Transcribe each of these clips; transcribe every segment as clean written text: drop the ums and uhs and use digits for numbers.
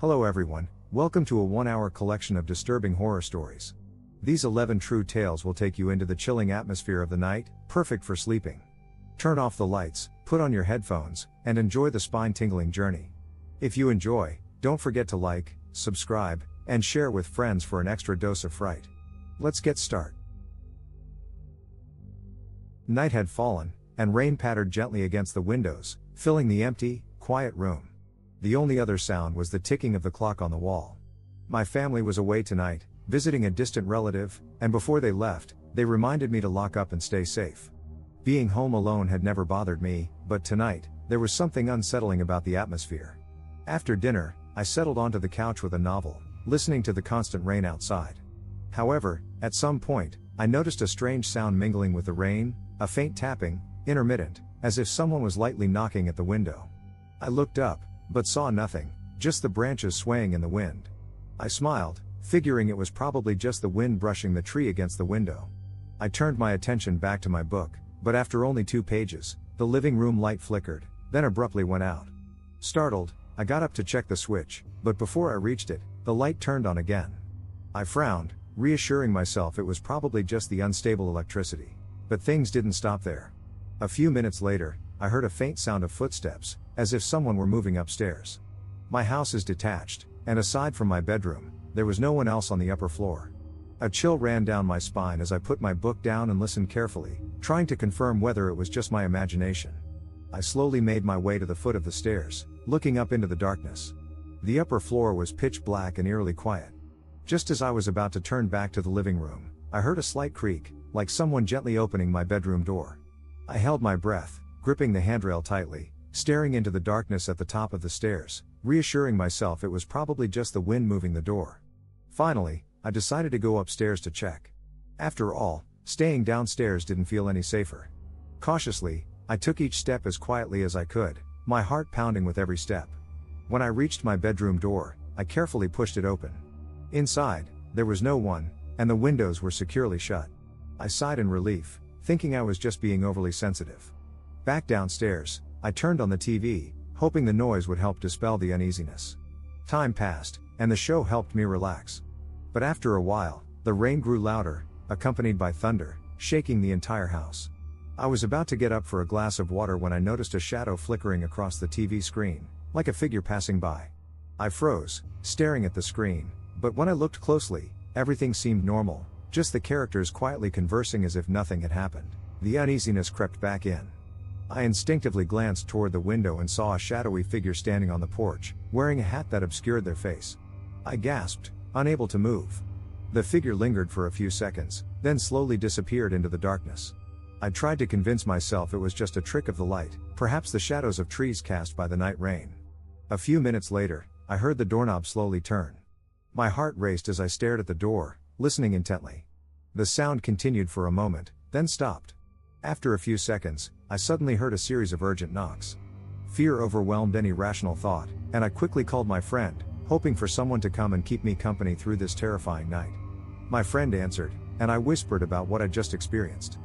Hello everyone, welcome to a 1-hour collection of disturbing horror stories. These 11 true tales will take you into the chilling atmosphere of the night, perfect for sleeping. Turn off the lights, put on your headphones, and enjoy the spine-tingling journey. If you enjoy, don't forget to like, subscribe, and share with friends for an extra dose of fright. Let's get started. Night had fallen, and rain pattered gently against the windows, filling the empty, quiet room. The only other sound was the ticking of the clock on the wall. My family was away tonight, visiting a distant relative, and before they left, they reminded me to lock up and stay safe. Being home alone had never bothered me, but tonight, there was something unsettling about the atmosphere. After dinner, I settled onto the couch with a novel, listening to the constant rain outside. However, at some point, I noticed a strange sound mingling with the rain, a faint tapping, intermittent, as if someone was lightly knocking at the window. I looked up, but saw nothing, just the branches swaying in the wind. I smiled, figuring it was probably just the wind brushing the tree against the window. I turned my attention back to my book, but after only 2 pages, the living room light flickered, then abruptly went out. Startled, I got up to check the switch, but before I reached it, the light turned on again. I frowned, reassuring myself it was probably just the unstable electricity. But things didn't stop there. A few minutes later, I heard a faint sound of footsteps, as if someone were moving upstairs. My house is detached, and aside from my bedroom, there was no one else on the upper floor. A chill ran down my spine as I put my book down and listened carefully, trying to confirm whether it was just my imagination. I slowly made my way to the foot of the stairs, looking up into the darkness. The upper floor was pitch black and eerily quiet. Just as I was about to turn back to the living room, I heard a slight creak, like someone gently opening my bedroom door. I held my breath, gripping the handrail tightly, staring into the darkness at the top of the stairs, reassuring myself it was probably just the wind moving the door. Finally, I decided to go upstairs to check. After all, staying downstairs didn't feel any safer. Cautiously, I took each step as quietly as I could, my heart pounding with every step. When I reached my bedroom door, I carefully pushed it open. Inside, there was no one, and the windows were securely shut. I sighed in relief, thinking I was just being overly sensitive. Back downstairs, I turned on the TV, hoping the noise would help dispel the uneasiness. Time passed, and the show helped me relax. But after a while, the rain grew louder, accompanied by thunder, shaking the entire house. I was about to get up for a glass of water when I noticed a shadow flickering across the TV screen, like a figure passing by. I froze, staring at the screen, but when I looked closely, everything seemed normal, just the characters quietly conversing as if nothing had happened. The uneasiness crept back in. I instinctively glanced toward the window and saw a shadowy figure standing on the porch, wearing a hat that obscured their face. I gasped, unable to move. The figure lingered for a few seconds, then slowly disappeared into the darkness. I tried to convince myself it was just a trick of the light, perhaps the shadows of trees cast by the night rain. A few minutes later, I heard the doorknob slowly turn. My heart raced as I stared at the door, listening intently. The sound continued for a moment, then stopped. After a few seconds, I suddenly heard a series of urgent knocks. Fear overwhelmed any rational thought, and I quickly called my friend, hoping for someone to come and keep me company through this terrifying night. My friend answered, and I whispered about what I'd just experienced.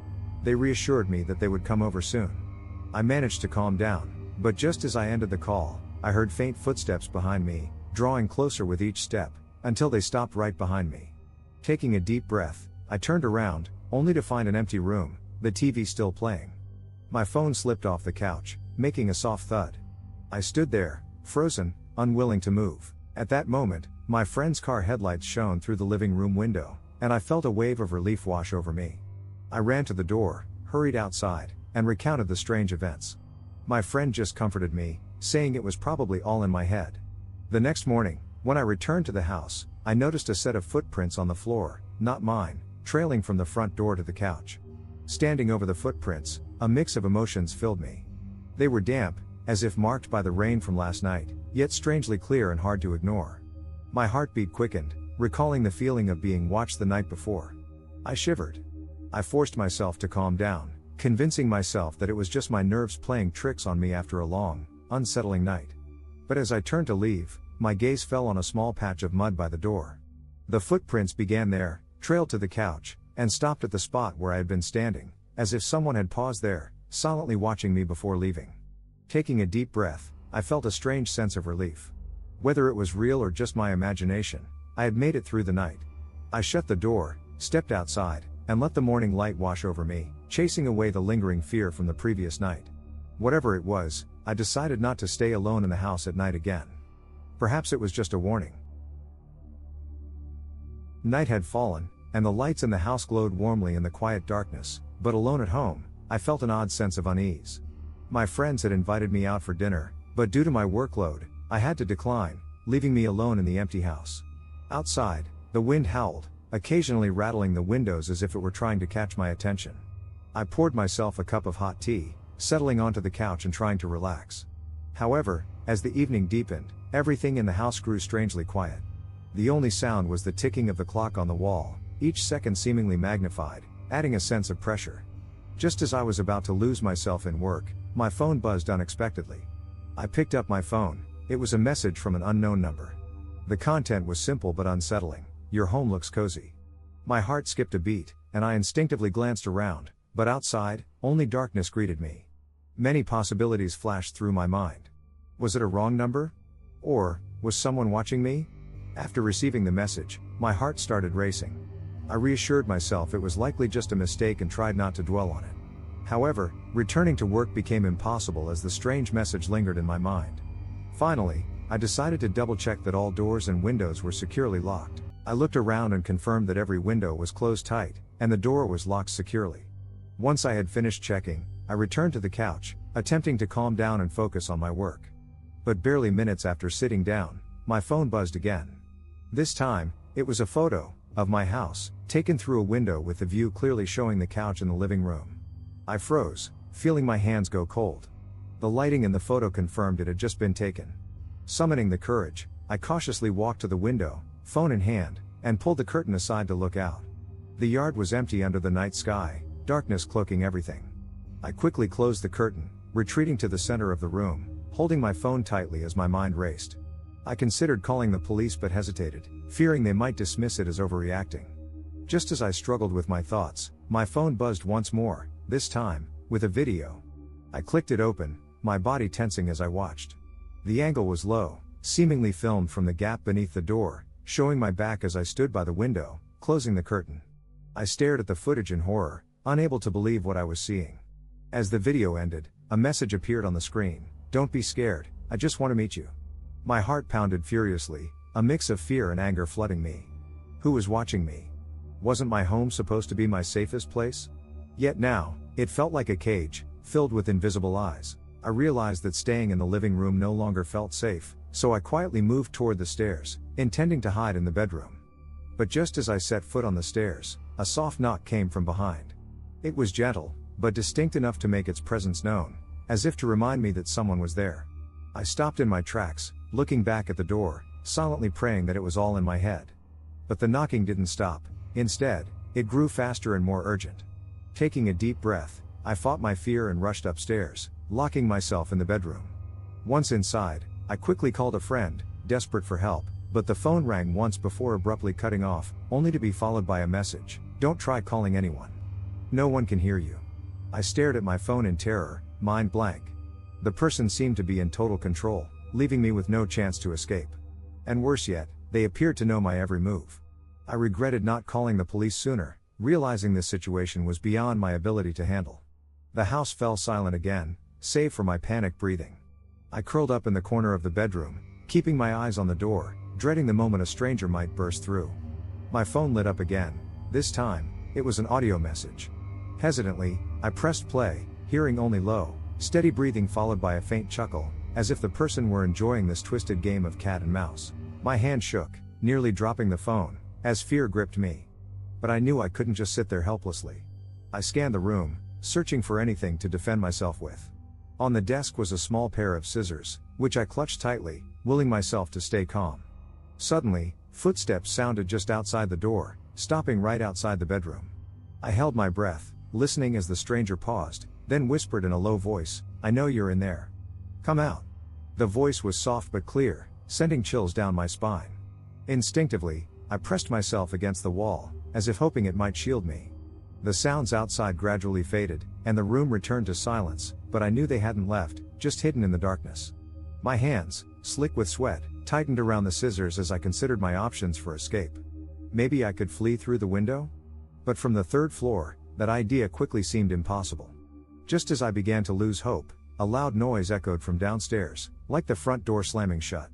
They reassured me that they would come over soon. I managed to calm down, but just as I ended the call, I heard faint footsteps behind me, drawing closer with each step, until they stopped right behind me. Taking a deep breath, I turned around, only to find an empty room, the TV still playing. My phone slipped off the couch, making a soft thud. I stood there, frozen, unwilling to move. At that moment, my friend's car headlights shone through the living room window, and I felt a wave of relief wash over me. I ran to the door, hurried outside, and recounted the strange events. My friend just comforted me, saying it was probably all in my head. The next morning, when I returned to the house, I noticed a set of footprints on the floor, not mine, trailing from the front door to the couch. Standing over the footprints, a mix of emotions filled me. They were damp, as if marked by the rain from last night, yet strangely clear and hard to ignore. My heartbeat quickened, recalling the feeling of being watched the night before. I shivered. I forced myself to calm down, convincing myself that it was just my nerves playing tricks on me after a long, unsettling night. But as I turned to leave, my gaze fell on a small patch of mud by the door. The footprints began there, trailed to the couch, and stopped at the spot where I had been standing, as if someone had paused there, silently watching me before leaving. Taking a deep breath, I felt a strange sense of relief. Whether it was real or just my imagination, I had made it through the night. I shut the door, stepped outside, and let the morning light wash over me, chasing away the lingering fear from the previous night. Whatever it was, I decided not to stay alone in the house at night again. Perhaps it was just a warning. Night had fallen, and the lights in the house glowed warmly in the quiet darkness, but alone at home, I felt an odd sense of unease. My friends had invited me out for dinner, but due to my workload, I had to decline, leaving me alone in the empty house. Outside, the wind howled, occasionally rattling the windows as if it were trying to catch my attention. I poured myself a cup of hot tea, settling onto the couch and trying to relax. However, as the evening deepened, everything in the house grew strangely quiet. The only sound was the ticking of the clock on the wall, each second seemingly magnified, adding a sense of pressure. Just as I was about to lose myself in work, my phone buzzed unexpectedly. I picked up my phone. It was a message from an unknown number. The content was simple but unsettling. "Your home looks cozy." My heart skipped a beat, and I instinctively glanced around, but outside, only darkness greeted me. Many possibilities flashed through my mind. Was it a wrong number? Or, was someone watching me? After receiving the message, my heart started racing. I reassured myself it was likely just a mistake and tried not to dwell on it. However, returning to work became impossible as the strange message lingered in my mind. Finally, I decided to double-check that all doors and windows were securely locked. I looked around and confirmed that every window was closed tight, and the door was locked securely. Once I had finished checking, I returned to the couch, attempting to calm down and focus on my work. But barely minutes after sitting down, my phone buzzed again. This time, it was a photo of my house, taken through a window with the view clearly showing the couch in the living room. I froze, feeling my hands go cold. The lighting in the photo confirmed it had just been taken. Summoning the courage, I cautiously walked to the window, phone in hand, and pulled the curtain aside to look out. The yard was empty under the night sky, darkness cloaking everything. I quickly closed the curtain, retreating to the center of the room, holding my phone tightly as my mind raced. I considered calling the police but hesitated, fearing they might dismiss it as overreacting. Just as I struggled with my thoughts, my phone buzzed once more, this time, with a video. I clicked it open, my body tensing as I watched. The angle was low, seemingly filmed from the gap beneath the door, showing my back as I stood by the window, closing the curtain. I stared at the footage in horror, unable to believe what I was seeing. As the video ended, a message appeared on the screen. "Don't be scared, I just want to meet you." My heart pounded furiously, a mix of fear and anger flooding me. Who was watching me? Wasn't my home supposed to be my safest place? Yet now, it felt like a cage, filled with invisible eyes. I realized that staying in the living room no longer felt safe, so I quietly moved toward the stairs, intending to hide in the bedroom. But just as I set foot on the stairs, a soft knock came from behind. It was gentle, but distinct enough to make its presence known, as if to remind me that someone was there. I stopped in my tracks, looking back at the door, silently praying that it was all in my head. But the knocking didn't stop. Instead, it grew faster and more urgent. Taking a deep breath, I fought my fear and rushed upstairs, locking myself in the bedroom. Once inside, I quickly called a friend, desperate for help, but the phone rang once before abruptly cutting off, only to be followed by a message: "Don't try calling anyone. No one can hear you." I stared at my phone in terror, mind blank. The person seemed to be in total control, leaving me with no chance to escape. And worse yet, they appeared to know my every move. I regretted not calling the police sooner, realizing this situation was beyond my ability to handle. The house fell silent again, save for my panicked breathing. I curled up in the corner of the bedroom, keeping my eyes on the door, dreading the moment a stranger might burst through. My phone lit up again. This time, it was an audio message. Hesitantly, I pressed play, hearing only low, steady breathing followed by a faint chuckle, as if the person were enjoying this twisted game of cat and mouse. My hand shook, nearly dropping the phone, as fear gripped me. But I knew I couldn't just sit there helplessly. I scanned the room, searching for anything to defend myself with. On the desk was a small pair of scissors, which I clutched tightly, willing myself to stay calm. Suddenly, footsteps sounded just outside the door, stopping right outside the bedroom. I held my breath, listening as the stranger paused, then whispered in a low voice, "I know you're in there. Come out." The voice was soft but clear, sending chills down my spine. Instinctively, I pressed myself against the wall, as if hoping it might shield me. The sounds outside gradually faded, and the room returned to silence, but I knew they hadn't left, just hidden in the darkness. My hands, slick with sweat, tightened around the scissors as I considered my options for escape. Maybe I could flee through the window? But from the third floor, that idea quickly seemed impossible. Just as I began to lose hope, a loud noise echoed from downstairs, like the front door slamming shut.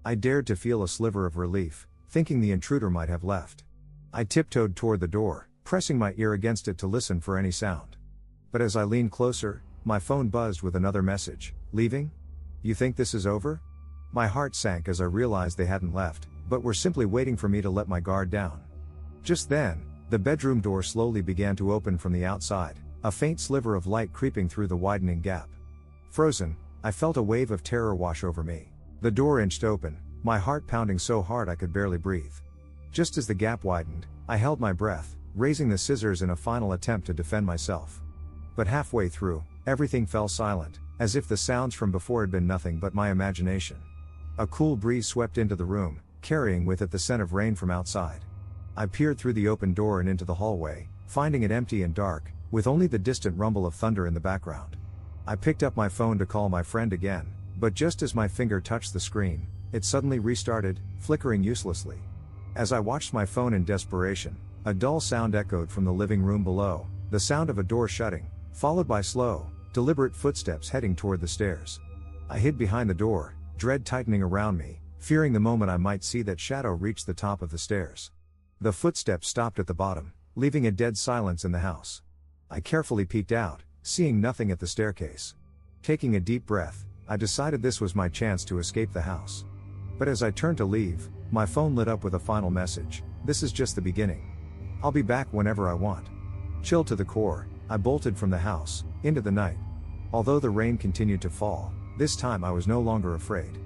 I dared to feel a sliver of relief, thinking the intruder might have left. I tiptoed toward the door, pressing my ear against it to listen for any sound. But as I leaned closer, my phone buzzed with another message. Leaving? You think this is over? My heart sank as I realized they hadn't left, but were simply waiting for me to let my guard down. Just then, the bedroom door slowly began to open from the outside, a faint sliver of light creeping through the widening gap. Frozen, I felt a wave of terror wash over me. The door inched open, my heart pounding so hard I could barely breathe. Just as the gap widened, I held my breath, raising the scissors in a final attempt to defend myself. But halfway through, everything fell silent, as if the sounds from before had been nothing but my imagination. A cool breeze swept into the room, carrying with it the scent of rain from outside. I peered through the open door and into the hallway, finding it empty and dark, with only the distant rumble of thunder in the background. I picked up my phone to call my friend again, but just as my finger touched the screen, it suddenly restarted, flickering uselessly. As I watched my phone in desperation, a dull sound echoed from the living room below, the sound of a door shutting, followed by slow, deliberate footsteps heading toward the stairs. I hid behind the door, dread tightening around me, fearing the moment I might see that shadow reach the top of the stairs. The footsteps stopped at the bottom, leaving a dead silence in the house. I carefully peeked out, seeing nothing at the staircase. Taking a deep breath, I decided this was my chance to escape the house. But as I turned to leave, my phone lit up with a final message. This is just the beginning. I'll be back whenever I want. Chilled to the core, I bolted from the house, into the night. Although the rain continued to fall, this time I was no longer afraid.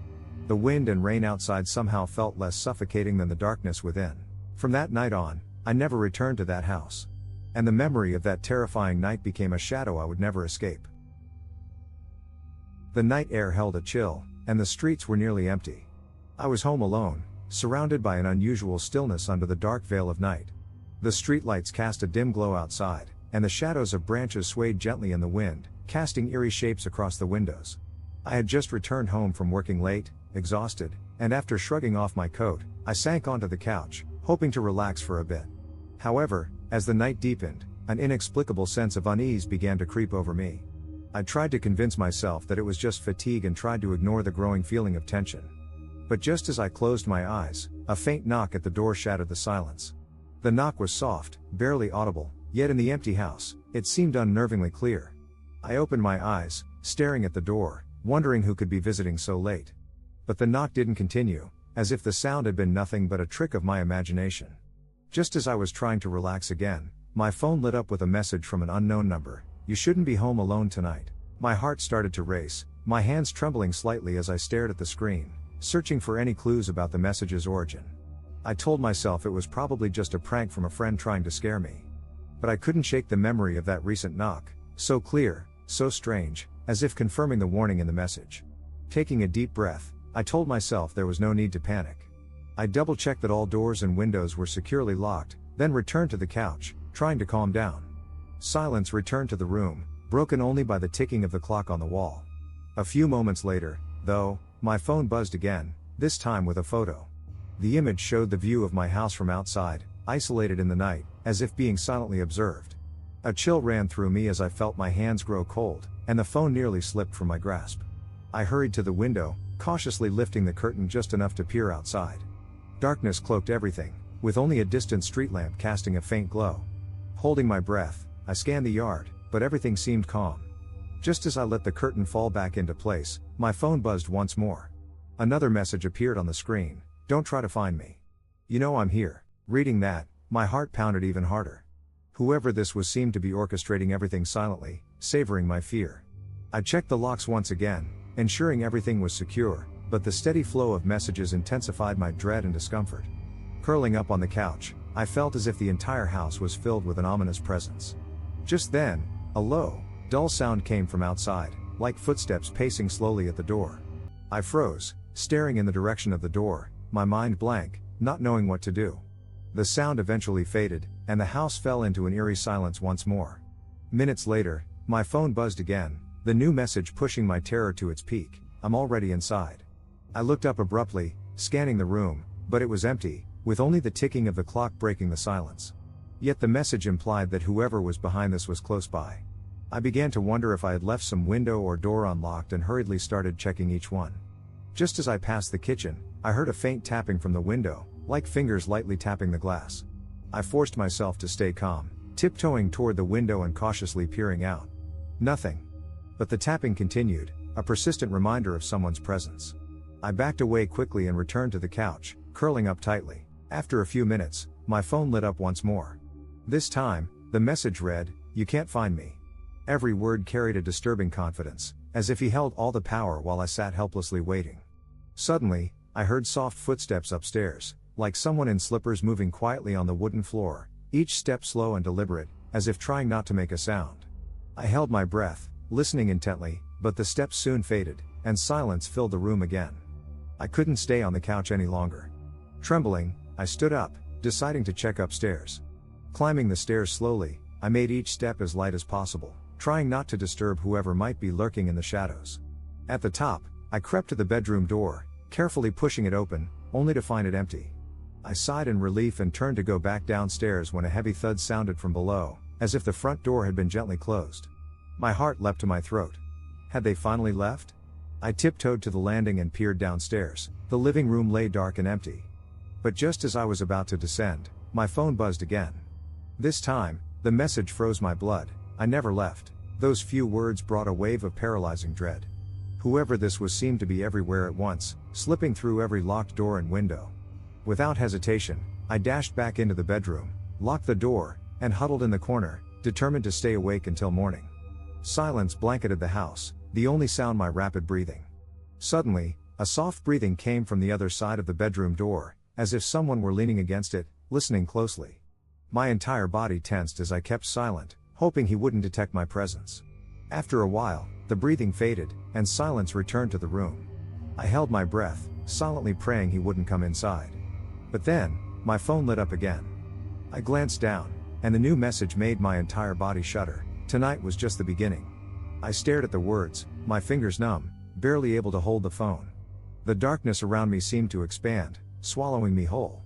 The wind and rain outside somehow felt less suffocating than the darkness within. From that night on, I never returned to that house. And the memory of that terrifying night became a shadow I would never escape. The night air held a chill, and the streets were nearly empty. I was home alone, surrounded by an unusual stillness under the dark veil of night. The streetlights cast a dim glow outside, and the shadows of branches swayed gently in the wind, casting eerie shapes across the windows. I had just returned home from working late, exhausted, and after shrugging off my coat, I sank onto the couch, hoping to relax for a bit. However, as the night deepened, an inexplicable sense of unease began to creep over me. I tried to convince myself that it was just fatigue and tried to ignore the growing feeling of tension. But just as I closed my eyes, a faint knock at the door shattered the silence. The knock was soft, barely audible, yet in the empty house, it seemed unnervingly clear. I opened my eyes, staring at the door, wondering who could be visiting so late. But the knock didn't continue, as if the sound had been nothing but a trick of my imagination. Just as I was trying to relax again, my phone lit up with a message from an unknown number. You shouldn't be home alone tonight. My heart started to race, my hands trembling slightly as I stared at the screen, searching for any clues about the message's origin. I told myself it was probably just a prank from a friend trying to scare me. But I couldn't shake the memory of that recent knock, so clear, so strange, as if confirming the warning in the message. Taking a deep breath, I told myself there was no need to panic. I double-checked that all doors and windows were securely locked, then returned to the couch, trying to calm down. Silence returned to the room, broken only by the ticking of the clock on the wall. A few moments later, though, my phone buzzed again, this time with a photo. The image showed the view of my house from outside, isolated in the night, as if being silently observed. A chill ran through me as I felt my hands grow cold, and the phone nearly slipped from my grasp. I hurried to the window, cautiously lifting the curtain just enough to peer outside. Darkness cloaked everything, with only a distant street lamp casting a faint glow. Holding my breath, I scanned the yard, but everything seemed calm. Just as I let the curtain fall back into place, my phone buzzed once more. Another message appeared on the screen. Don't try to find me. You know I'm here. Reading that, my heart pounded even harder. Whoever this was seemed to be orchestrating everything silently, savoring my fear. I checked the locks once again, ensuring everything was secure, but the steady flow of messages intensified my dread and discomfort. Curling up on the couch, I felt as if the entire house was filled with an ominous presence. Just then, a low, dull sound came from outside, like footsteps pacing slowly at the door. I froze, staring in the direction of the door, my mind blank, not knowing what to do. The sound eventually faded, and the house fell into an eerie silence once more. Minutes later, my phone buzzed again, the new message pushing my terror to its peak. I'm already inside. I looked up abruptly, scanning the room, but it was empty, with only the ticking of the clock breaking the silence. Yet the message implied that whoever was behind this was close by. I began to wonder if I had left some window or door unlocked and hurriedly started checking each one. Just as I passed the kitchen, I heard a faint tapping from the window, like fingers lightly tapping the glass. I forced myself to stay calm, tiptoeing toward the window and cautiously peering out. Nothing. But the tapping continued, a persistent reminder of someone's presence. I backed away quickly and returned to the couch, curling up tightly. After a few minutes, my phone lit up once more. This time, the message read, "You can't find me." Every word carried a disturbing confidence, as if he held all the power while I sat helplessly waiting. Suddenly, I heard soft footsteps upstairs, like someone in slippers moving quietly on the wooden floor, each step slow and deliberate, as if trying not to make a sound. I held my breath, listening intently, but the steps soon faded, and silence filled the room again. I couldn't stay on the couch any longer. Trembling, I stood up, deciding to check upstairs. Climbing the stairs slowly, I made each step as light as possible, trying not to disturb whoever might be lurking in the shadows. At the top, I crept to the bedroom door, carefully pushing it open, only to find it empty. I sighed in relief and turned to go back downstairs when a heavy thud sounded from below, as if the front door had been gently closed. My heart leapt to my throat. Had they finally left? I tiptoed to the landing and peered downstairs. The living room lay dark and empty. But just as I was about to descend, my phone buzzed again. This time, the message froze my blood. "I never left." Those few words brought a wave of paralyzing dread. Whoever this was seemed to be everywhere at once, slipping through every locked door and window. Without hesitation, I dashed back into the bedroom, locked the door, and huddled in the corner, determined to stay awake until morning. Silence blanketed the house, the only sound my rapid breathing. Suddenly, a soft breathing came from the other side of the bedroom door, as if someone were leaning against it, listening closely. My entire body tensed as I kept silent, hoping he wouldn't detect my presence. After a while, the breathing faded, and silence returned to the room. I held my breath, silently praying he wouldn't come inside. But then, my phone lit up again. I glanced down, and the new message made my entire body shudder. Tonight was just the beginning. I stared at the words, my fingers numb, barely able to hold the phone. The darkness around me seemed to expand, swallowing me whole.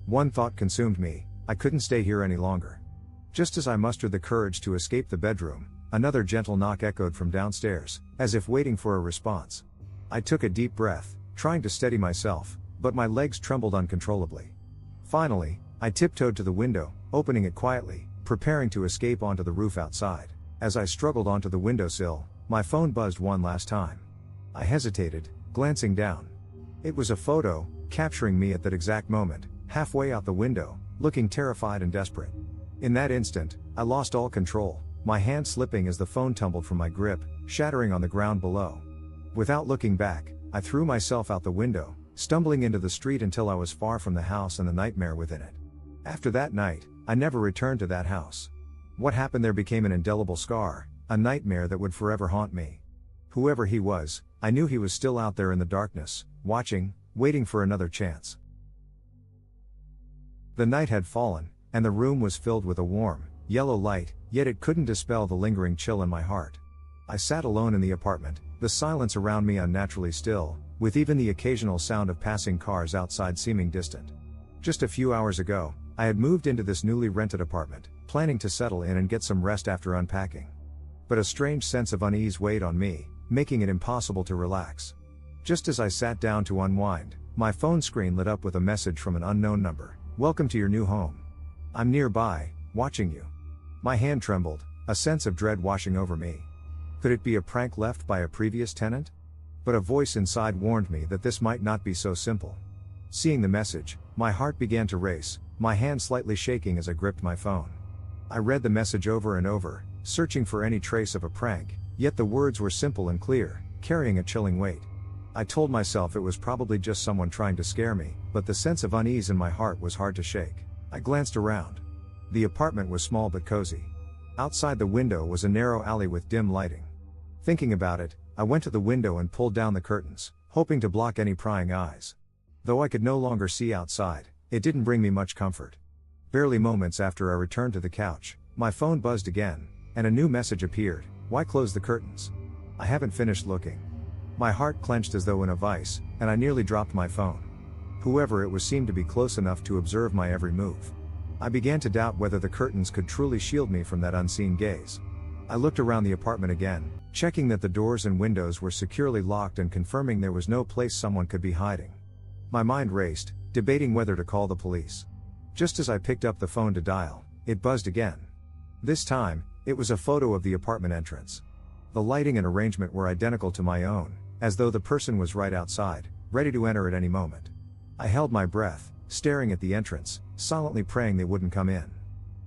One thought consumed me: I couldn't stay here any longer. Just as I mustered the courage to escape the bedroom, another gentle knock echoed from downstairs, as if waiting for a response. I took a deep breath, trying to steady myself, but my legs trembled uncontrollably. Finally, I tiptoed to the window, opening it quietly, preparing to escape onto the roof outside. As I struggled onto the windowsill, my phone buzzed one last time. I hesitated, glancing down. It was a photo, capturing me at that exact moment, halfway out the window, looking terrified and desperate. In that instant, I lost all control, my hand slipping as the phone tumbled from my grip, shattering on the ground below. Without looking back, I threw myself out the window, stumbling into the street until I was far from the house and the nightmare within it. After that night, I never returned to that house. What happened there became an indelible scar, a nightmare that would forever haunt me. Whoever he was, I knew he was still out there in the darkness, watching, waiting for another chance. The night had fallen, and the room was filled with a warm, yellow light, yet it couldn't dispel the lingering chill in my heart. I sat alone in the apartment, the silence around me unnaturally still, with even the occasional sound of passing cars outside seeming distant. Just a few hours ago, I had moved into this newly rented apartment, planning to settle in and get some rest after unpacking. But a strange sense of unease weighed on me, making it impossible to relax. Just as I sat down to unwind, my phone screen lit up with a message from an unknown number. "Welcome to your new home. I'm nearby, watching you." My hand trembled, a sense of dread washing over me. Could it be a prank left by a previous tenant? But a voice inside warned me that this might not be so simple. Seeing the message, my heart began to race, my hand slightly shaking as I gripped my phone. I read the message over and over, searching for any trace of a prank, yet the words were simple and clear, carrying a chilling weight. I told myself it was probably just someone trying to scare me, but the sense of unease in my heart was hard to shake. I glanced around. The apartment was small but cozy. Outside the window was a narrow alley with dim lighting. Thinking about it, I went to the window and pulled down the curtains, hoping to block any prying eyes. Though I could no longer see outside, it didn't bring me much comfort. Barely moments after I returned to the couch, my phone buzzed again, and a new message appeared: "Why close the curtains? I haven't finished looking." My heart clenched as though in a vice, and I nearly dropped my phone. Whoever it was seemed to be close enough to observe my every move. I began to doubt whether the curtains could truly shield me from that unseen gaze. I looked around the apartment again, checking that the doors and windows were securely locked and confirming there was no place someone could be hiding. My mind raced, debating whether to call the police. Just as I picked up the phone to dial, it buzzed again. This time, it was a photo of the apartment entrance. The lighting and arrangement were identical to my own, as though the person was right outside, ready to enter at any moment. I held my breath, staring at the entrance, silently praying they wouldn't come in.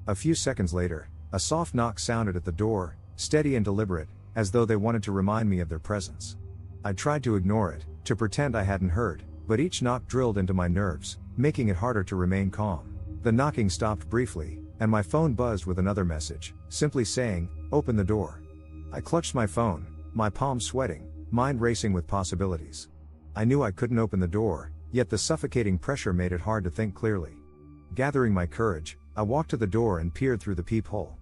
A few seconds later, a soft knock sounded at the door, steady and deliberate, as though they wanted to remind me of their presence. I tried to ignore it, to pretend I hadn't heard, but each knock drilled into my nerves, making it harder to remain calm. The knocking stopped briefly, and my phone buzzed with another message, simply saying, "Open the door." I clutched my phone, my palms sweating, mind racing with possibilities. I knew I couldn't open the door, yet the suffocating pressure made it hard to think clearly. Gathering my courage, I walked to the door and peered through the peephole.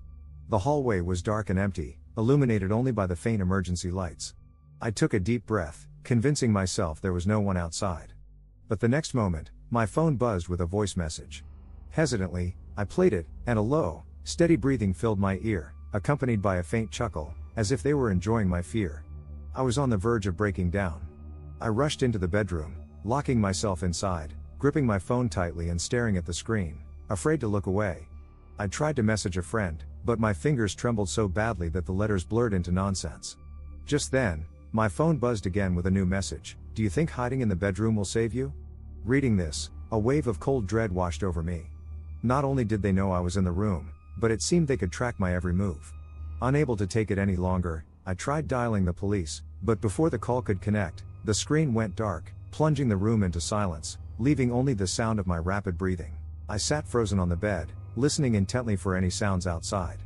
The hallway was dark and empty, illuminated only by the faint emergency lights. I took a deep breath, convincing myself there was no one outside. But the next moment, my phone buzzed with a voice message. Hesitantly, I played it, and a low, steady breathing filled my ear, accompanied by a faint chuckle, as if they were enjoying my fear. I was on the verge of breaking down. I rushed into the bedroom, locking myself inside, gripping my phone tightly and staring at the screen, afraid to look away. I tried to message a friend, but my fingers trembled so badly that the letters blurred into nonsense. Just then, my phone buzzed again with a new message. "Do you think hiding in the bedroom will save you?" Reading this, a wave of cold dread washed over me. Not only did they know I was in the room, but it seemed they could track my every move. Unable to take it any longer, I tried dialing the police, but before the call could connect, the screen went dark, plunging the room into silence, leaving only the sound of my rapid breathing. I sat frozen on the bed, listening intently for any sounds outside.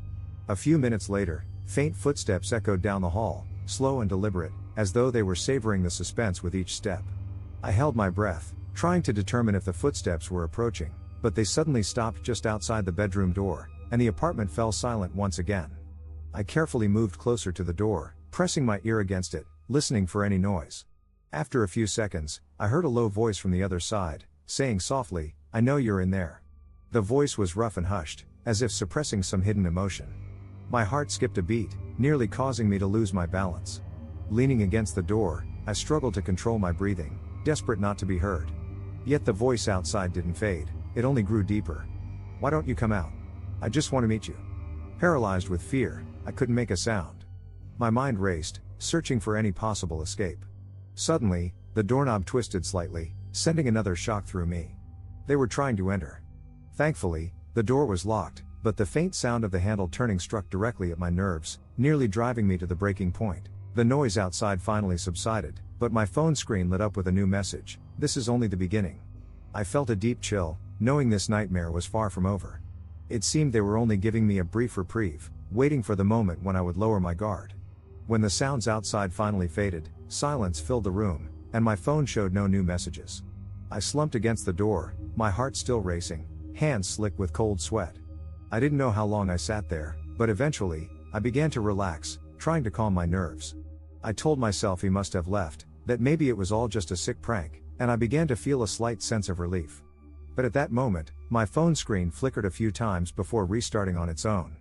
A few minutes later, faint footsteps echoed down the hall, slow and deliberate, as though they were savoring the suspense with each step. I held my breath, trying to determine if the footsteps were approaching, but they suddenly stopped just outside the bedroom door, and the apartment fell silent once again. I carefully moved closer to the door, pressing my ear against it, listening for any noise. After a few seconds, I heard a low voice from the other side, saying softly, "I know you're in there." The voice was rough and hushed, as if suppressing some hidden emotion. My heart skipped a beat, nearly causing me to lose my balance. Leaning against the door, I struggled to control my breathing, desperate not to be heard. Yet the voice outside didn't fade, it only grew deeper. "Why don't you come out? I just want to meet you." Paralyzed with fear, I couldn't make a sound. My mind raced, searching for any possible escape. Suddenly, the doorknob twisted slightly, sending another shock through me. They were trying to enter. Thankfully, the door was locked, but the faint sound of the handle turning struck directly at my nerves, nearly driving me to the breaking point. The noise outside finally subsided, but my phone screen lit up with a new message. "This is only the beginning." I felt a deep chill, knowing this nightmare was far from over. It seemed they were only giving me a brief reprieve, waiting for the moment when I would lower my guard. When the sounds outside finally faded, silence filled the room, and my phone showed no new messages. I slumped against the door, my heart still racing, hands slick with cold sweat. I didn't know how long I sat there, but eventually, I began to relax, trying to calm my nerves. I told myself he must have left, that maybe it was all just a sick prank, and I began to feel a slight sense of relief. But at that moment, my phone screen flickered a few times before restarting on its own.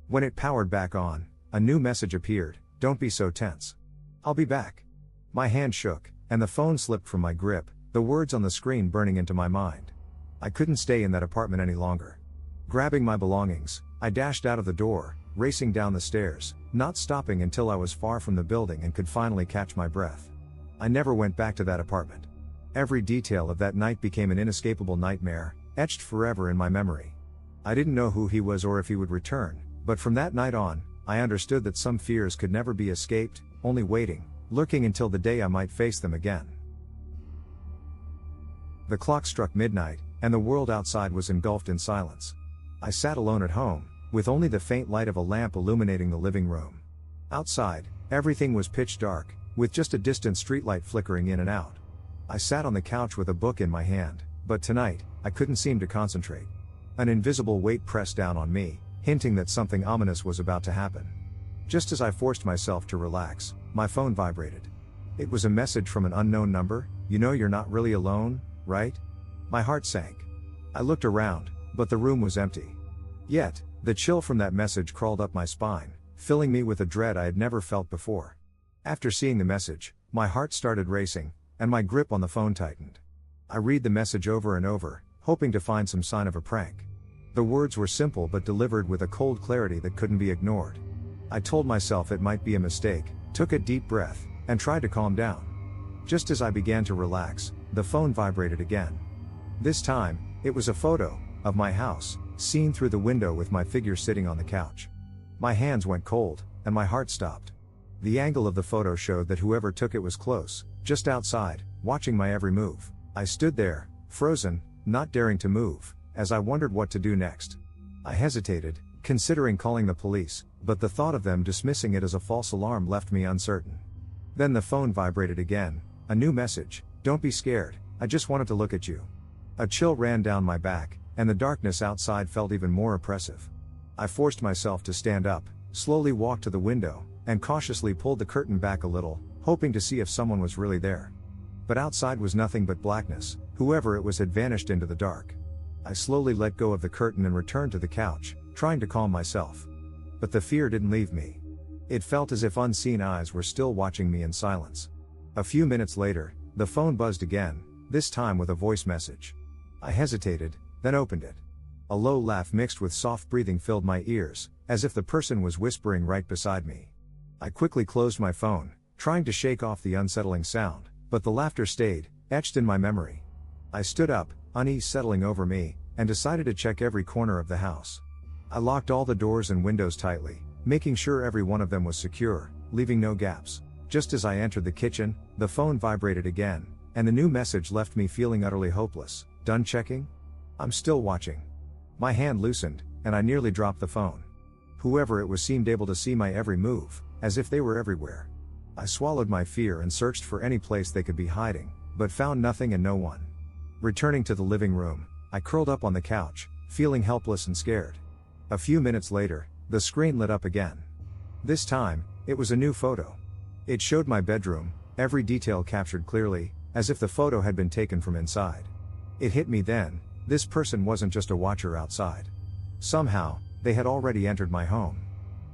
When it powered back on, a new message appeared: "Don't be so tense. I'll be back." My hand shook, and the phone slipped from my grip, the words on the screen burning into my mind. I couldn't stay in that apartment any longer. Grabbing my belongings, I dashed out of the door, racing down the stairs, not stopping until I was far from the building and could finally catch my breath. I never went back to that apartment. Every detail of that night became an inescapable nightmare, etched forever in my memory. I didn't know who he was or if he would return, but from that night on, I understood that some fears could never be escaped, only waiting, lurking until the day I might face them again. The clock struck midnight, and the world outside was engulfed in silence. I sat alone at home, with only the faint light of a lamp illuminating the living room. Outside, everything was pitch dark, with just a distant streetlight flickering in and out. I sat on the couch with a book in my hand, but tonight, I couldn't seem to concentrate. An invisible weight pressed down on me, hinting that something ominous was about to happen. Just as I forced myself to relax, my phone vibrated. It was a message from an unknown number, "You know you're not really alone, right?" My heart sank. I looked around, but the room was empty. Yet, the chill from that message crawled up my spine, filling me with a dread I had never felt before. After seeing the message, my heart started racing, and my grip on the phone tightened. I read the message over and over, hoping to find some sign of a prank. The words were simple but delivered with a cold clarity that couldn't be ignored. I told myself it might be a mistake, took a deep breath, and tried to calm down. Just as I began to relax, the phone vibrated again. This time, it was a photo of my house, seen through the window with my figure sitting on the couch. My hands went cold, and my heart stopped. The angle of the photo showed that whoever took it was close, just outside, watching my every move. I stood there, frozen, not daring to move, as I wondered what to do next. I hesitated, considering calling the police, but the thought of them dismissing it as a false alarm left me uncertain. Then the phone vibrated again, a new message: "Don't be scared, I just wanted to look at you." A chill ran down my back, and the darkness outside felt even more oppressive. I forced myself to stand up, slowly walked to the window, and cautiously pulled the curtain back a little, hoping to see if someone was really there. But outside was nothing but blackness. Whoever it was had vanished into the dark. I slowly let go of the curtain and returned to the couch, trying to calm myself. But the fear didn't leave me. It felt as if unseen eyes were still watching me in silence. A few minutes later, the phone buzzed again, this time with a voice message. I hesitated, then opened it. A low laugh mixed with soft breathing filled my ears, as if the person was whispering right beside me. I quickly closed my phone, trying to shake off the unsettling sound, but the laughter stayed, etched in my memory. I stood up, unease settling over me, and decided to check every corner of the house. I locked all the doors and windows tightly, making sure every one of them was secure, leaving no gaps. Just as I entered the kitchen, the phone vibrated again, and the new message left me feeling utterly hopeless. "Done checking? I'm still watching." My hand loosened, and I nearly dropped the phone. Whoever it was seemed able to see my every move, as if they were everywhere. I swallowed my fear and searched for any place they could be hiding, but found nothing and no one. Returning to the living room, I curled up on the couch, feeling helpless and scared. A few minutes later, the screen lit up again. This time, it was a new photo. It showed my bedroom, every detail captured clearly, as if the photo had been taken from inside. It hit me then, this person wasn't just a watcher outside. Somehow, they had already entered my home.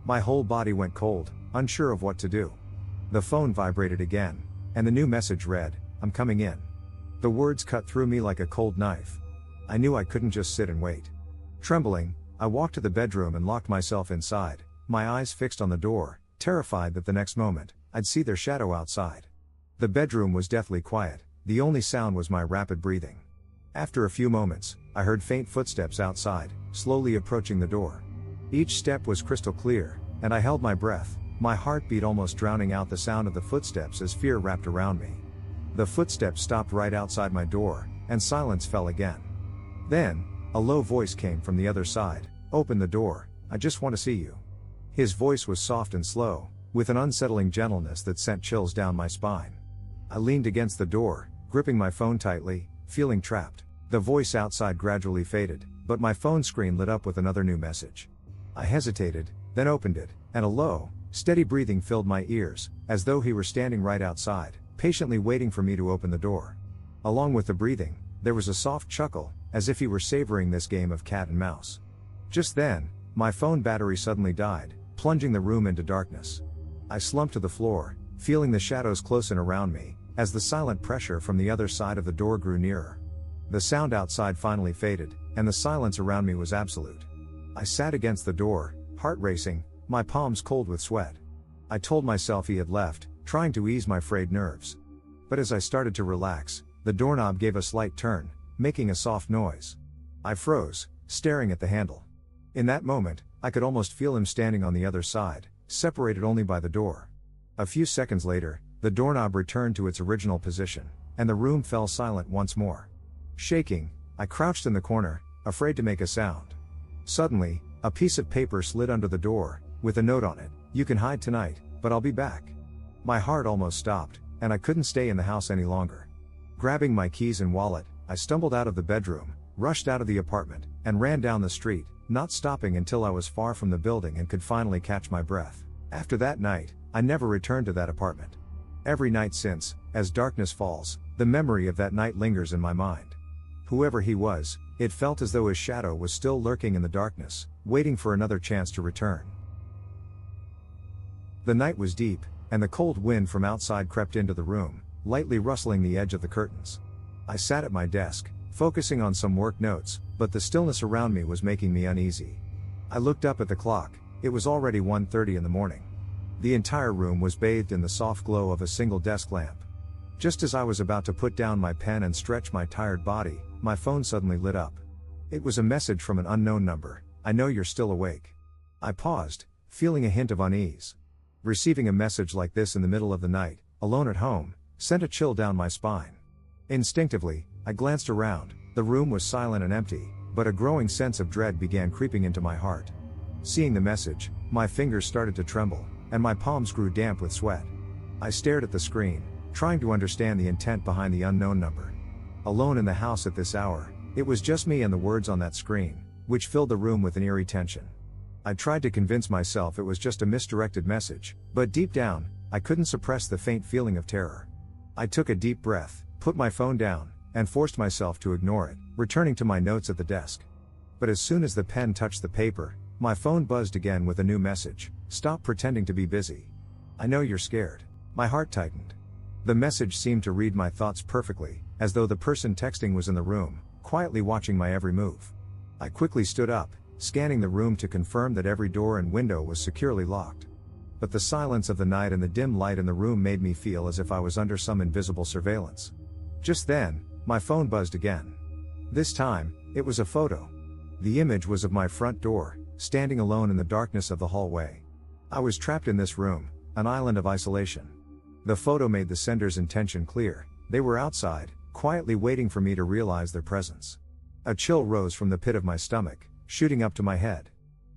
My whole body went cold, unsure of what to do. The phone vibrated again, and the new message read, "I'm coming in." The words cut through me like a cold knife. I knew I couldn't just sit and wait. Trembling, I walked to the bedroom and locked myself inside, my eyes fixed on the door, terrified that the next moment, I'd see their shadow outside. The bedroom was deathly quiet, the only sound was my rapid breathing. After a few moments, I heard faint footsteps outside, slowly approaching the door. Each step was crystal clear, and I held my breath, my heartbeat almost drowning out the sound of the footsteps as fear wrapped around me. The footsteps stopped right outside my door, and silence fell again. Then, a low voice came from the other side, "Open the door, I just want to see you." His voice was soft and slow, with an unsettling gentleness that sent chills down my spine. I leaned against the door, gripping my phone tightly, feeling trapped. The voice outside gradually faded, but my phone screen lit up with another new message. I hesitated, then opened it, and a low, steady breathing filled my ears, as though he were standing right outside, patiently waiting for me to open the door. Along with the breathing, there was a soft chuckle, as if he were savoring this game of cat and mouse. Just then, my phone battery suddenly died, plunging the room into darkness. I slumped to the floor, feeling the shadows close in around me, as the silent pressure from the other side of the door grew nearer. The sound outside finally faded, and the silence around me was absolute. I sat against the door, heart racing, my palms cold with sweat. I told myself he had left, trying to ease my frayed nerves. But as I started to relax, the doorknob gave a slight turn, making a soft noise. I froze, staring at the handle. In that moment, I could almost feel him standing on the other side, separated only by the door. A few seconds later, the doorknob returned to its original position, and the room fell silent once more. Shaking, I crouched in the corner, afraid to make a sound. Suddenly, a piece of paper slid under the door, with a note on it: "You can hide tonight, but I'll be back." My heart almost stopped, and I couldn't stay in the house any longer. Grabbing my keys and wallet, I stumbled out of the bedroom, rushed out of the apartment, and ran down the street, not stopping until I was far from the building and could finally catch my breath. After that night, I never returned to that apartment. Every night since, as darkness falls, the memory of that night lingers in my mind. Whoever he was, it felt as though his shadow was still lurking in the darkness, waiting for another chance to return. The night was deep, and the cold wind from outside crept into the room, lightly rustling the edge of the curtains. I sat at my desk, focusing on some work notes, but the stillness around me was making me uneasy. I looked up at the clock. It was already 1:30 in the morning. The entire room was bathed in the soft glow of a single desk lamp. Just as I was about to put down my pen and stretch my tired body, my phone suddenly lit up. It was a message from an unknown number. "I know you're still awake." I paused, feeling a hint of unease. Receiving a message like this in the middle of the night, alone at home, sent a chill down my spine. Instinctively, I glanced around. The room was silent and empty, but a growing sense of dread began creeping into my heart. Seeing the message, my fingers started to tremble, and my palms grew damp with sweat. I stared at the screen, trying to understand the intent behind the unknown number. Alone in the house at this hour, it was just me and the words on that screen, which filled the room with an eerie tension. I tried to convince myself it was just a misdirected message, but deep down, I couldn't suppress the faint feeling of terror. I took a deep breath, put my phone down, and forced myself to ignore it, returning to my notes at the desk. But as soon as the pen touched the paper, my phone buzzed again with a new message: "Stop pretending to be busy. I know you're scared." My heart tightened. The message seemed to read my thoughts perfectly, as though the person texting was in the room, quietly watching my every move. I quickly stood up, scanning the room to confirm that every door and window was securely locked. But the silence of the night and the dim light in the room made me feel as if I was under some invisible surveillance. Just then, my phone buzzed again. This time, it was a photo. The image was of my front door, standing alone in the darkness of the hallway. I was trapped in this room, an island of isolation. The photo made the sender's intention clear. They were outside, quietly waiting for me to realize their presence. A chill rose from the pit of my stomach, shooting up to my head.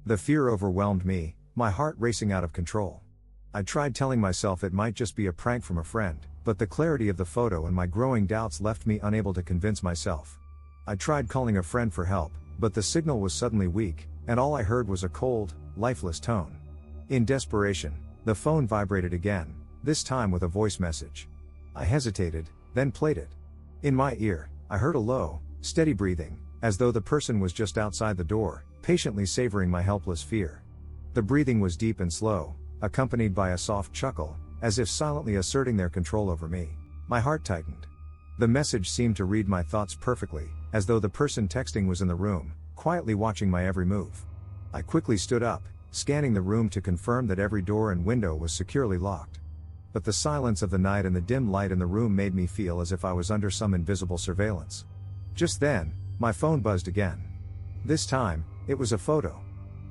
The fear overwhelmed me, my heart racing out of control. I tried telling myself it might just be a prank from a friend, but the clarity of the photo and my growing doubts left me unable to convince myself. I tried calling a friend for help, but the signal was suddenly weak, and all I heard was a cold, lifeless tone. In desperation, the phone vibrated again, this time with a voice message. I hesitated, then played it. In my ear, I heard a low, steady breathing, as though the person was just outside the door, patiently savoring my helpless fear. The breathing was deep and slow, accompanied by a soft chuckle, as if silently asserting their control over me. My heart tightened. The message seemed to read my thoughts perfectly, as though the person texting was in the room, quietly watching my every move. I quickly stood up, scanning the room to confirm that every door and window was securely locked. But the silence of the night and the dim light in the room made me feel as if I was under some invisible surveillance. Just then, my phone buzzed again. This time, it was a photo.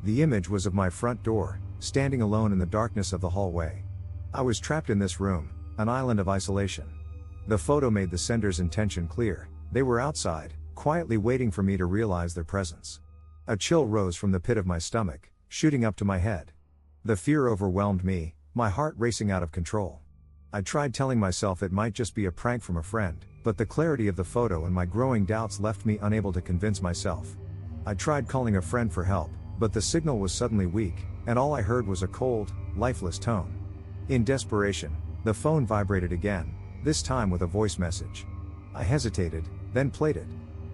The image was of my front door, standing alone in the darkness of the hallway. I was trapped in this room, an island of isolation. The photo made the sender's intention clear. They were outside, quietly waiting for me to realize their presence. A chill rose from the pit of my stomach, shooting up to my head. The fear overwhelmed me, my heart racing out of control. I tried telling myself it might just be a prank from a friend, but the clarity of the photo and my growing doubts left me unable to convince myself. I tried calling a friend for help, but the signal was suddenly weak, and all I heard was a cold, lifeless tone. In desperation, the phone vibrated again, this time with a voice message. I hesitated, then played it.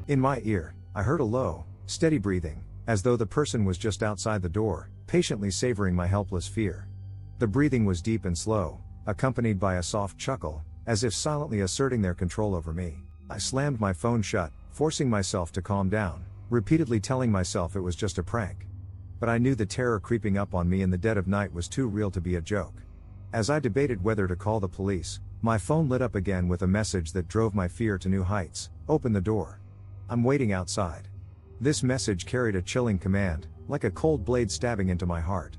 In my ear, I heard a low, steady breathing, as though the person was just outside the door, patiently savoring my helpless fear. The breathing was deep and slow, accompanied by a soft chuckle, as if silently asserting their control over me. I slammed my phone shut, forcing myself to calm down, repeatedly telling myself it was just a prank. But I knew the terror creeping up on me in the dead of night was too real to be a joke. As I debated whether to call the police, my phone lit up again with a message that drove my fear to new heights: "Open the door. I'm waiting outside." This message carried a chilling command, like a cold blade stabbing into my heart.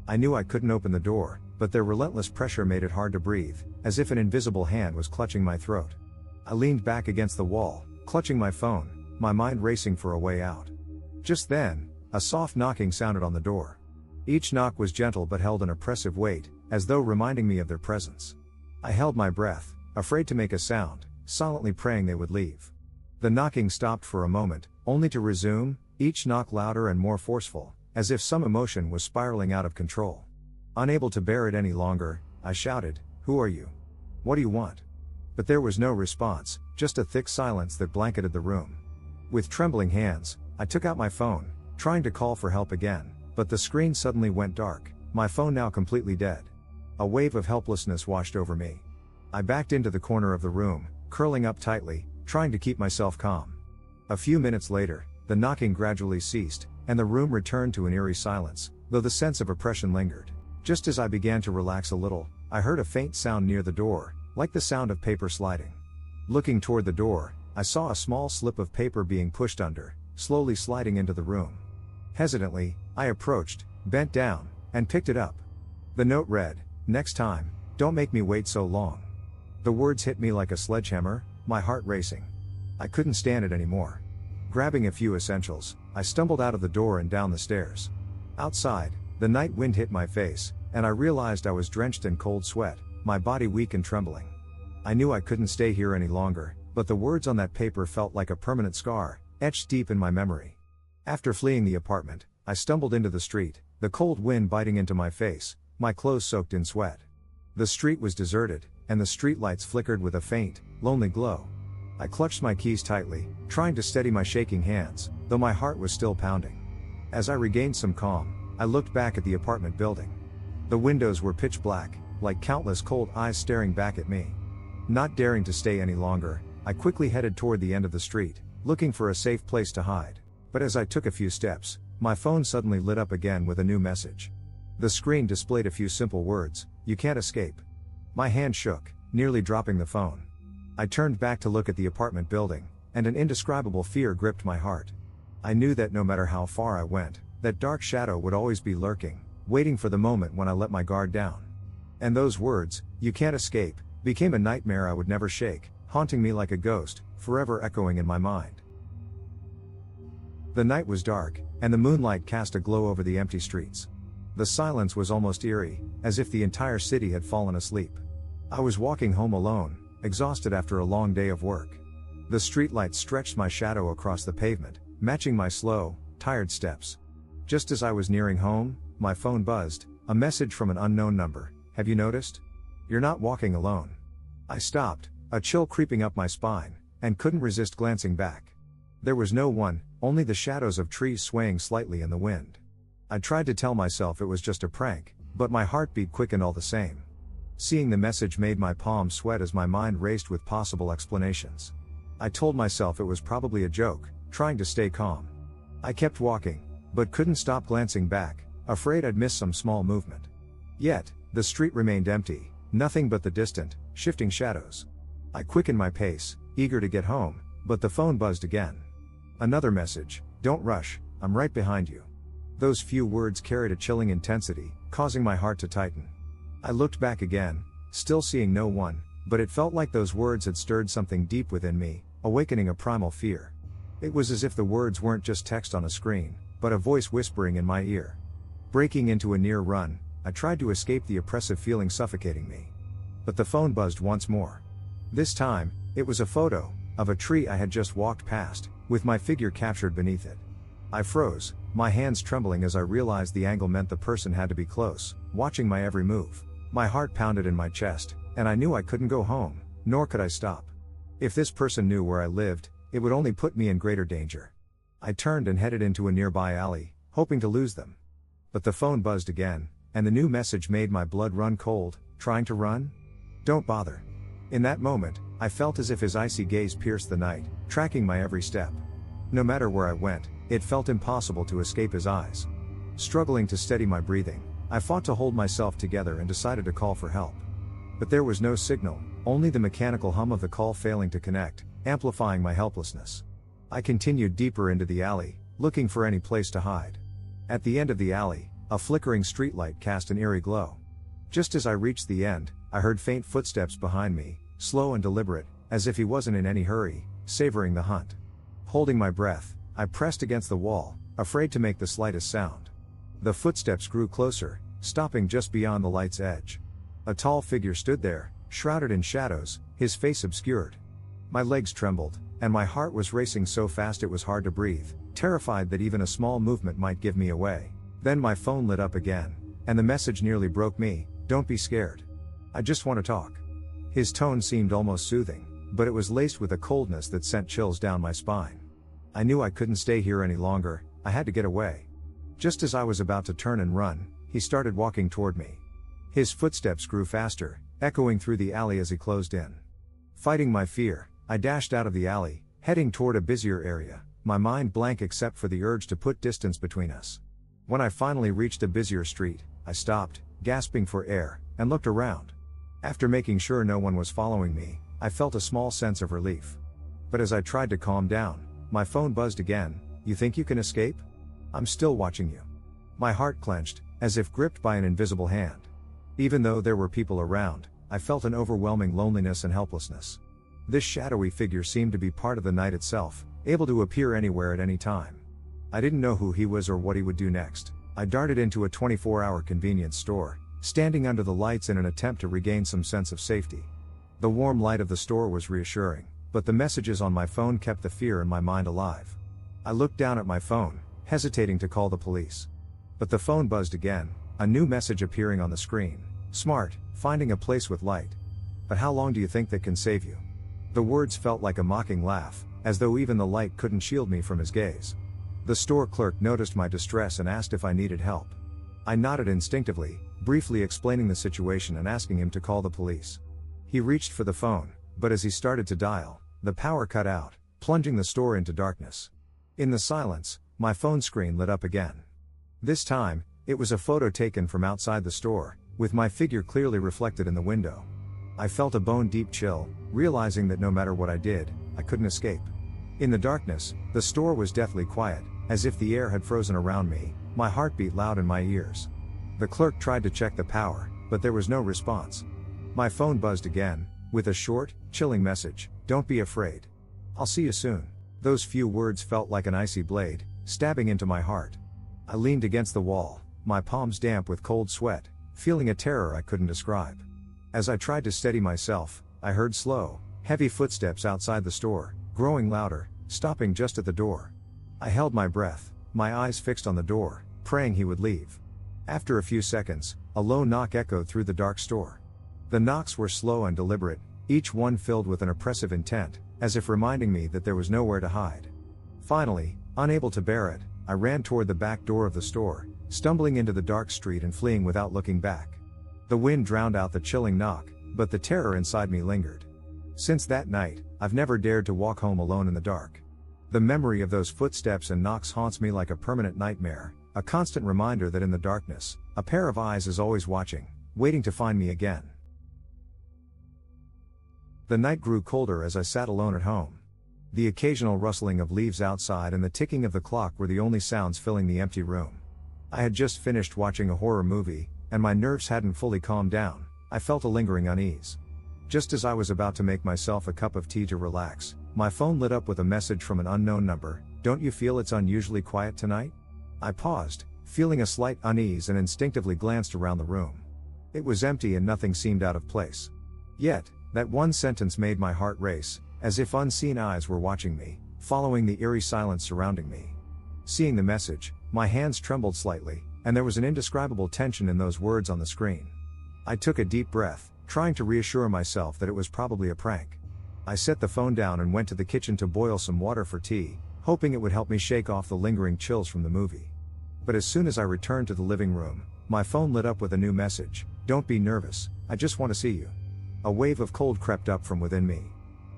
I knew I couldn't open the door, but their relentless pressure made it hard to breathe, as if an invisible hand was clutching my throat. I leaned back against the wall, clutching my phone, my mind racing for a way out. Just then, a soft knocking sounded on the door. Each knock was gentle but held an oppressive weight, as though reminding me of their presence. I held my breath, afraid to make a sound, silently praying they would leave. The knocking stopped for a moment, only to resume, each knock louder and more forceful, as if some emotion was spiraling out of control. Unable to bear it any longer, I shouted, "Who are you?" What do you want? But there was no response, just a thick silence that blanketed the room. With trembling hands, I took out my phone, trying to call for help again, but the screen suddenly went dark, my phone now completely dead. A wave of helplessness washed over me. I backed into the corner of the room, curling up tightly, trying to keep myself calm. A few minutes later, the knocking gradually ceased, and the room returned to an eerie silence, though the sense of oppression lingered. Just as I began to relax a little, I heard a faint sound near the door, like the sound of paper sliding. Looking toward the door, I saw a small slip of paper being pushed under, slowly sliding into the room. Hesitantly, I approached, bent down, and picked it up. The note read, "Next time, don't make me wait so long." The words hit me like a sledgehammer, my heart racing. I couldn't stand it anymore. Grabbing a few essentials, I stumbled out of the door and down the stairs. Outside, the night wind hit my face, and I realized I was drenched in cold sweat, my body weak and trembling. I knew I couldn't stay here any longer, but the words on that paper felt like a permanent scar, etched deep in my memory. After fleeing the apartment, I stumbled into the street, the cold wind biting into my face, my clothes soaked in sweat. The street was deserted, and the streetlights flickered with a faint, lonely glow. I clutched my keys tightly, trying to steady my shaking hands, though my heart was still pounding. As I regained some calm, I looked back at the apartment building. The windows were pitch black, like countless cold eyes staring back at me. Not daring to stay any longer, I quickly headed toward the end of the street, looking for a safe place to hide. But as I took a few steps, my phone suddenly lit up again with a new message. The screen displayed a few simple words, "You can't escape." My hand shook, nearly dropping the phone. I turned back to look at the apartment building, and an indescribable fear gripped my heart. I knew that no matter how far I went, that dark shadow would always be lurking, waiting for the moment when I let my guard down. And those words, "You can't escape," became a nightmare I would never shake, haunting me like a ghost, forever echoing in my mind. The night was dark, and the moonlight cast a glow over the empty streets. The silence was almost eerie, as if the entire city had fallen asleep. I was walking home alone, exhausted after a long day of work. The streetlights stretched my shadow across the pavement, matching my slow, tired steps. Just as I was nearing home, my phone buzzed, a message from an unknown number. "Have you noticed? You're not walking alone." I stopped, a chill creeping up my spine, and couldn't resist glancing back. There was no one, only the shadows of trees swaying slightly in the wind. I tried to tell myself it was just a prank, but my heartbeat quickened all the same. Seeing the message made my palms sweat as my mind raced with possible explanations. I told myself it was probably a joke, trying to stay calm. I kept walking, but couldn't stop glancing back, afraid I'd miss some small movement. Yet, the street remained empty, nothing but the distant, shifting shadows. I quickened my pace, eager to get home, but the phone buzzed again. Another message, "Don't rush, I'm right behind you." Those few words carried a chilling intensity, causing my heart to tighten. I looked back again, still seeing no one, but it felt like those words had stirred something deep within me, awakening a primal fear. It was as if the words weren't just text on a screen, but a voice whispering in my ear. Breaking into a near run, I tried to escape the oppressive feeling suffocating me. But the phone buzzed once more. This time, it was a photo of a tree I had just walked past, with my figure captured beneath it. I froze, my hands trembling as I realized the angle meant the person had to be close, watching my every move. My heart pounded in my chest, and I knew I couldn't go home, nor could I stop. If this person knew where I lived, it would only put me in greater danger. I turned and headed into a nearby alley, hoping to lose them. But the phone buzzed again, and the new message made my blood run cold. "Trying to run? Don't bother." In that moment, I felt as if his icy gaze pierced the night, tracking my every step. No matter where I went, it felt impossible to escape his eyes. Struggling to steady my breathing, I fought to hold myself together and decided to call for help. But there was no signal, only the mechanical hum of the call failing to connect, amplifying my helplessness. I continued deeper into the alley, looking for any place to hide. At the end of the alley, a flickering streetlight cast an eerie glow. Just as I reached the end, I heard faint footsteps behind me, slow and deliberate, as if he wasn't in any hurry, savoring the hunt. Holding my breath, I pressed against the wall, afraid to make the slightest sound. The footsteps grew closer, stopping just beyond the light's edge. A tall figure stood there, shrouded in shadows, his face obscured. My legs trembled, and my heart was racing so fast it was hard to breathe, terrified that even a small movement might give me away. Then my phone lit up again, and the message nearly broke me. "Don't be scared. I just want to talk." His tone seemed almost soothing, but it was laced with a coldness that sent chills down my spine. I knew I couldn't stay here any longer, I had to get away. Just as I was about to turn and run, he started walking toward me. His footsteps grew faster, echoing through the alley as he closed in. Fighting my fear, I dashed out of the alley, heading toward a busier area, my mind blank except for the urge to put distance between us. When I finally reached a busier street, I stopped, gasping for air, and looked around. After making sure no one was following me, I felt a small sense of relief. But as I tried to calm down, my phone buzzed again. "You think you can escape? I'm still watching you." My heart clenched, as if gripped by an invisible hand. Even though there were people around, I felt an overwhelming loneliness and helplessness. This shadowy figure seemed to be part of the night itself, able to appear anywhere at any time. I didn't know who he was or what he would do next. I darted into a 24-hour convenience store, standing under the lights in an attempt to regain some sense of safety. The warm light of the store was reassuring, but the messages on my phone kept the fear in my mind alive. I looked down at my phone, hesitating to call the police. But the phone buzzed again, a new message appearing on the screen. "Smart, finding a place with light. But how long do you think that can save you?" The words felt like a mocking laugh, as though even the light couldn't shield me from his gaze. The store clerk noticed my distress and asked if I needed help. I nodded instinctively, briefly explaining the situation and asking him to call the police. He reached for the phone, but as he started to dial, the power cut out, plunging the store into darkness. In the silence, my phone screen lit up again. This time, it was a photo taken from outside the store, with my figure clearly reflected in the window. I felt a bone-deep chill, realizing that no matter what I did, I couldn't escape. In the darkness, the store was deathly quiet, as if the air had frozen around me, my heart beat loud in my ears. The clerk tried to check the power, but there was no response. My phone buzzed again, with a short, chilling message: "Don't be afraid. I'll see you soon." Those few words felt like an icy blade, stabbing into my heart. I leaned against the wall, my palms damp with cold sweat, feeling a terror I couldn't describe. As I tried to steady myself, I heard slow, heavy footsteps outside the store, growing louder, stopping just at the door. I held my breath, my eyes fixed on the door, praying he would leave. After a few seconds, a low knock echoed through the dark store. The knocks were slow and deliberate, each one filled with an oppressive intent, as if reminding me that there was nowhere to hide. Finally, unable to bear it, I ran toward the back door of the store, stumbling into the dark street and fleeing without looking back. The wind drowned out the chilling knock, but the terror inside me lingered. Since that night, I've never dared to walk home alone in the dark. The memory of those footsteps and knocks haunts me like a permanent nightmare, a constant reminder that in the darkness, a pair of eyes is always watching, waiting to find me again. The night grew colder as I sat alone at home. The occasional rustling of leaves outside and the ticking of the clock were the only sounds filling the empty room. I had just finished watching a horror movie, and my nerves hadn't fully calmed down. I felt a lingering unease. Just as I was about to make myself a cup of tea to relax, my phone lit up with a message from an unknown number. "Don't you feel it's unusually quiet tonight?" I paused, feeling a slight unease, and instinctively glanced around the room. It was empty and nothing seemed out of place. Yet, that one sentence made my heart race, as if unseen eyes were watching me, following the eerie silence surrounding me. Seeing the message, my hands trembled slightly, and there was an indescribable tension in those words on the screen. I took a deep breath, trying to reassure myself that it was probably a prank. I set the phone down and went to the kitchen to boil some water for tea, hoping it would help me shake off the lingering chills from the movie. But as soon as I returned to the living room, my phone lit up with a new message: "Don't be nervous, I just want to see you." A wave of cold crept up from within me.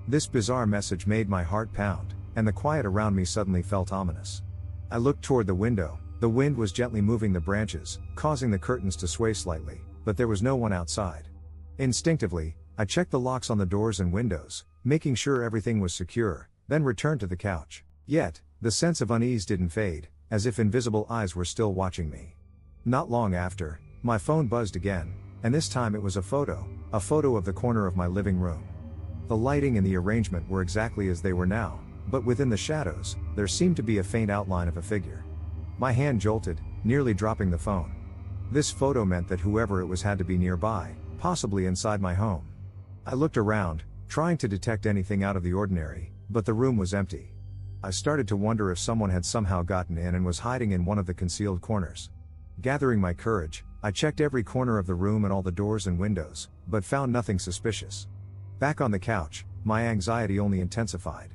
This bizarre message made my heart pound, and the quiet around me suddenly felt ominous. I looked toward the window. The wind was gently moving the branches, causing the curtains to sway slightly, but there was no one outside. Instinctively, I checked the locks on the doors and windows, making sure everything was secure, then returned to the couch. Yet, the sense of unease didn't fade, as if invisible eyes were still watching me. Not long after, my phone buzzed again, and this time it was a photo of the corner of my living room. The lighting and the arrangement were exactly as they were now, but within the shadows, there seemed to be a faint outline of a figure. My hand jolted, nearly dropping the phone. This photo meant that whoever it was had to be nearby, possibly inside my home. I looked around, trying to detect anything out of the ordinary, but the room was empty. I started to wonder if someone had somehow gotten in and was hiding in one of the concealed corners. Gathering my courage, I checked every corner of the room and all the doors and windows, but found nothing suspicious. Back on the couch, my anxiety only intensified.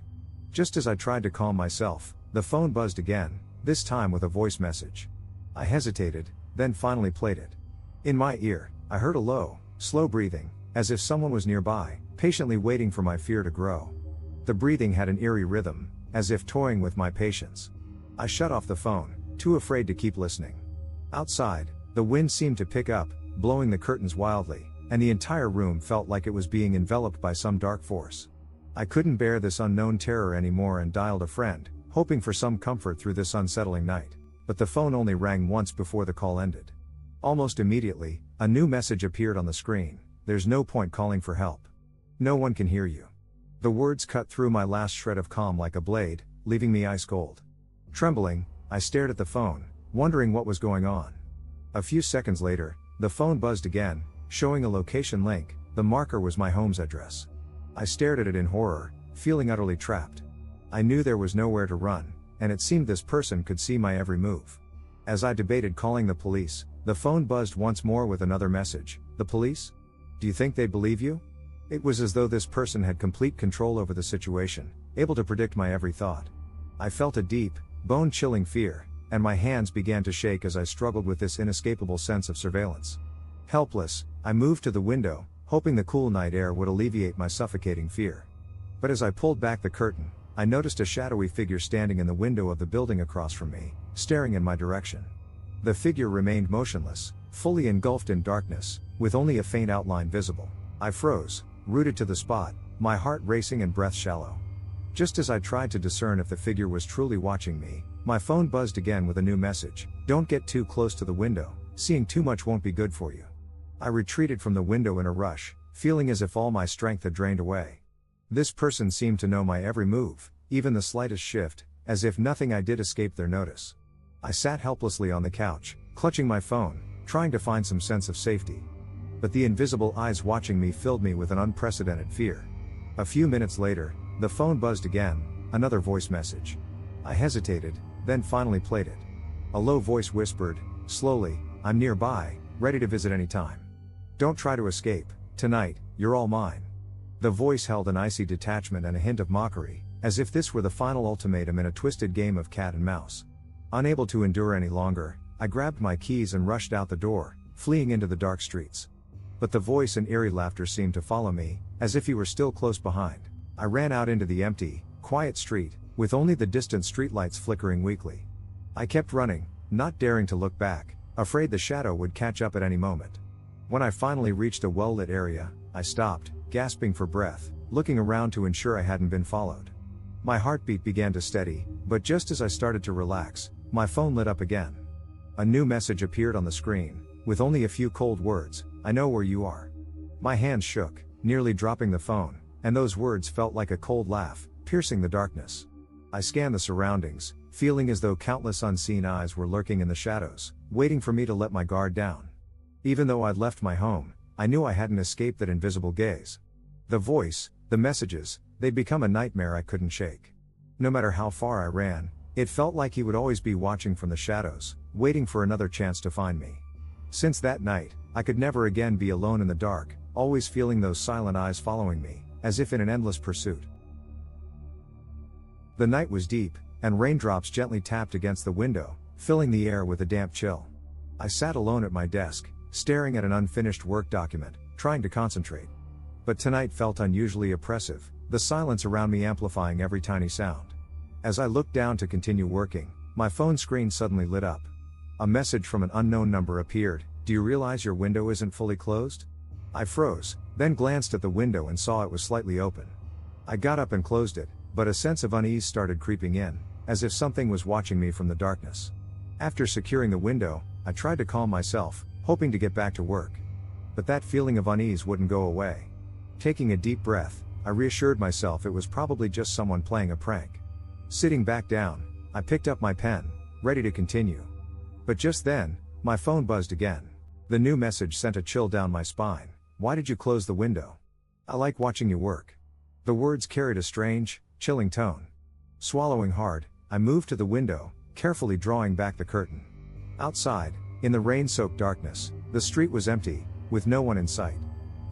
Just as I tried to calm myself, the phone buzzed again, this time with a voice message. I hesitated, then finally played it. In my ear, I heard a low, slow breathing, as if someone was nearby, patiently waiting for my fear to grow. The breathing had an eerie rhythm, as if toying with my patience. I shut off the phone, too afraid to keep listening. Outside, the wind seemed to pick up, blowing the curtains wildly, and the entire room felt like it was being enveloped by some dark force. I couldn't bear this unknown terror anymore and dialed a friend, hoping for some comfort through this unsettling night. But the phone only rang once before the call ended. Almost immediately, a new message appeared on the screen. There's no point calling for help. No one can hear you. The words cut through my last shred of calm like a blade, leaving me ice cold. Trembling, I stared at the phone, wondering what was going on. A few seconds later, the phone buzzed again, showing a location link. The marker was my home's address. I stared at it in horror, feeling utterly trapped. I knew there was nowhere to run, and it seemed this person could see my every move. As I debated calling the police, the phone buzzed once more with another message. The police? Do you think they'd believe you? It was as though this person had complete control over the situation, able to predict my every thought. I felt a deep, bone-chilling fear, and my hands began to shake as I struggled with this inescapable sense of surveillance. Helpless, I moved to the window, hoping the cool night air would alleviate my suffocating fear. But as I pulled back the curtain, I noticed a shadowy figure standing in the window of the building across from me, staring in my direction. The figure remained motionless, fully engulfed in darkness, with only a faint outline visible. I froze, rooted to the spot, my heart racing and breath shallow. Just as I tried to discern if the figure was truly watching me, my phone buzzed again with a new message. Don't get too close to the window, seeing too much won't be good for you. I retreated from the window in a rush, feeling as if all my strength had drained away. This person seemed to know my every move, even the slightest shift, as if nothing I did escaped their notice. I sat helplessly on the couch, clutching my phone, trying to find some sense of safety. But the invisible eyes watching me filled me with an unprecedented fear. A few minutes later, the phone buzzed again, another voice message. I hesitated, then finally played it. A low voice whispered, slowly, I'm nearby, ready to visit any time. Don't try to escape, tonight, you're all mine. The voice held an icy detachment and a hint of mockery, as if this were the final ultimatum in a twisted game of cat and mouse. Unable to endure any longer, I grabbed my keys and rushed out the door, fleeing into the dark streets. But the voice and eerie laughter seemed to follow me, as if he were still close behind. I ran out into the empty, quiet street, with only the distant streetlights flickering weakly. I kept running, not daring to look back, afraid the shadow would catch up at any moment. When I finally reached a well-lit area, I stopped, gasping for breath, looking around to ensure I hadn't been followed. My heartbeat began to steady, but just as I started to relax, my phone lit up again. A new message appeared on the screen, with only a few cold words, I know where you are. My hands shook, nearly dropping the phone, and those words felt like a cold laugh, piercing the darkness. I scanned the surroundings, feeling as though countless unseen eyes were lurking in the shadows, waiting for me to let my guard down. Even though I'd left my home, I knew I hadn't escaped that invisible gaze. The voice, the messages, they'd become a nightmare I couldn't shake. No matter how far I ran, it felt like he would always be watching from the shadows, waiting for another chance to find me. Since that night, I could never again be alone in the dark, always feeling those silent eyes following me, as if in an endless pursuit. The night was deep, and raindrops gently tapped against the window, filling the air with a damp chill. I sat alone at my desk, staring at an unfinished work document, trying to concentrate. But tonight felt unusually oppressive, the silence around me amplifying every tiny sound. As I looked down to continue working, my phone screen suddenly lit up. A message from an unknown number appeared. Do you realize your window isn't fully closed? I froze, then glanced at the window and saw it was slightly open. I got up and closed it, but a sense of unease started creeping in, as if something was watching me from the darkness. After securing the window, I tried to calm myself, hoping to get back to work. But that feeling of unease wouldn't go away. Taking a deep breath, I reassured myself it was probably just someone playing a prank. Sitting back down, I picked up my pen, ready to continue. But just then, my phone buzzed again. The new message sent a chill down my spine. Why did you close the window? I like watching you work. The words carried a strange, chilling tone. Swallowing hard, I moved to the window, carefully drawing back the curtain. Outside, in the rain-soaked darkness, the street was empty, with no one in sight.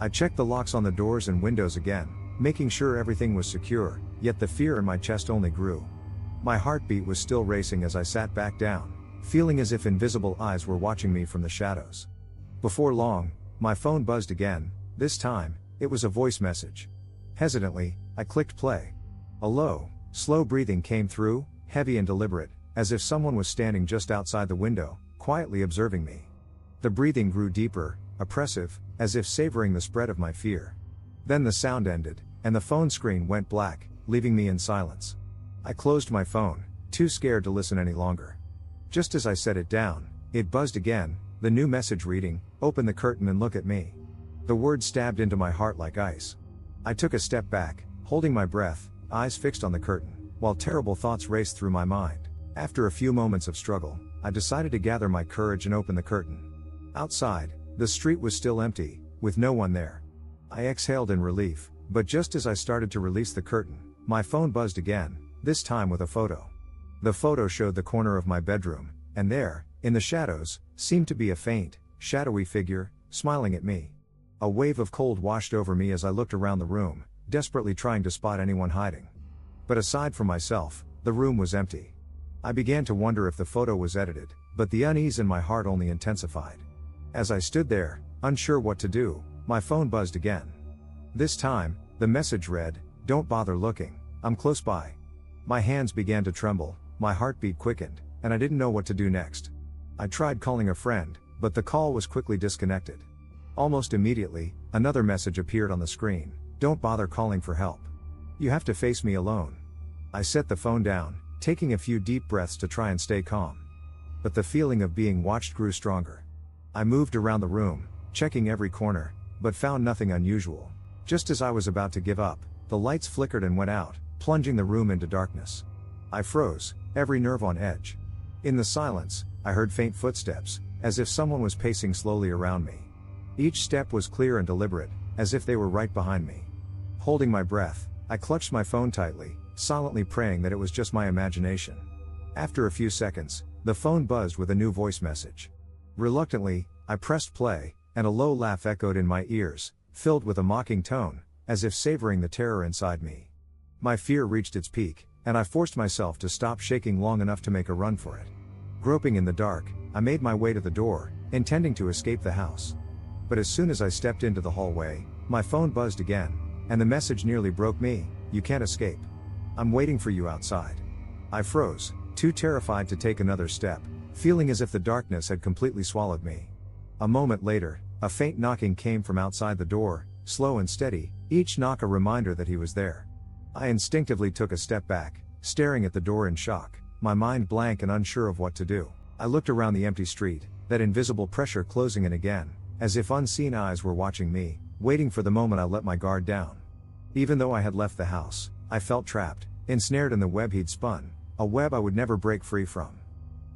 I checked the locks on the doors and windows again, making sure everything was secure, yet the fear in my chest only grew. My heartbeat was still racing as I sat back down, feeling as if invisible eyes were watching me from the shadows. Before long, my phone buzzed again. This time, it was a voice message. Hesitantly, I clicked play. A low, slow breathing came through, heavy and deliberate, as if someone was standing just outside the window, quietly observing me. The breathing grew deeper, oppressive, as if savoring the spread of my fear. Then the sound ended, and the phone screen went black, leaving me in silence. I closed my phone, too scared to listen any longer. Just as I set it down, it buzzed again, the new message reading, "Open the curtain and look at me." The words stabbed into my heart like ice. I took a step back, holding my breath, eyes fixed on the curtain, while terrible thoughts raced through my mind. After a few moments of struggle, I decided to gather my courage and open the curtain. Outside, the street was still empty, with no one there. I exhaled in relief, but just as I started to release the curtain, my phone buzzed again, this time with a photo. The photo showed the corner of my bedroom, and there, in the shadows, seemed to be a faint, shadowy figure, smiling at me. A wave of cold washed over me as I looked around the room, desperately trying to spot anyone hiding. But aside from myself, the room was empty. I began to wonder if the photo was edited, but the unease in my heart only intensified. As I stood there, unsure what to do, my phone buzzed again. This time, the message read, "Don't bother looking, I'm close by." My hands began to tremble, my heartbeat quickened, and I didn't know what to do next. I tried calling a friend, but the call was quickly disconnected. Almost immediately, another message appeared on the screen, "Don't bother calling for help. You have to face me alone." I set the phone down, taking a few deep breaths to try and stay calm. But the feeling of being watched grew stronger. I moved around the room, checking every corner, but found nothing unusual. Just as I was about to give up, the lights flickered and went out, plunging the room into darkness. I froze, every nerve on edge. In the silence, I heard faint footsteps, as if someone was pacing slowly around me. Each step was clear and deliberate, as if they were right behind me. Holding my breath, I clutched my phone tightly, silently praying that it was just my imagination. After a few seconds, the phone buzzed with a new voice message. Reluctantly, I pressed play, and a low laugh echoed in my ears, filled with a mocking tone, as if savoring the terror inside me. My fear reached its peak, and I forced myself to stop shaking long enough to make a run for it. Groping in the dark, I made my way to the door, intending to escape the house. But as soon as I stepped into the hallway, my phone buzzed again, and the message nearly broke me, "You can't escape. I'm waiting for you outside." I froze, too terrified to take another step, feeling as if the darkness had completely swallowed me. A moment later, a faint knocking came from outside the door, slow and steady, each knock a reminder that he was there. I instinctively took a step back, staring at the door in shock, my mind blank and unsure of what to do. I looked around the empty street, that invisible pressure closing in again, as if unseen eyes were watching me, waiting for the moment I let my guard down. Even though I had left the house, I felt trapped, ensnared in the web he'd spun, a web I would never break free from.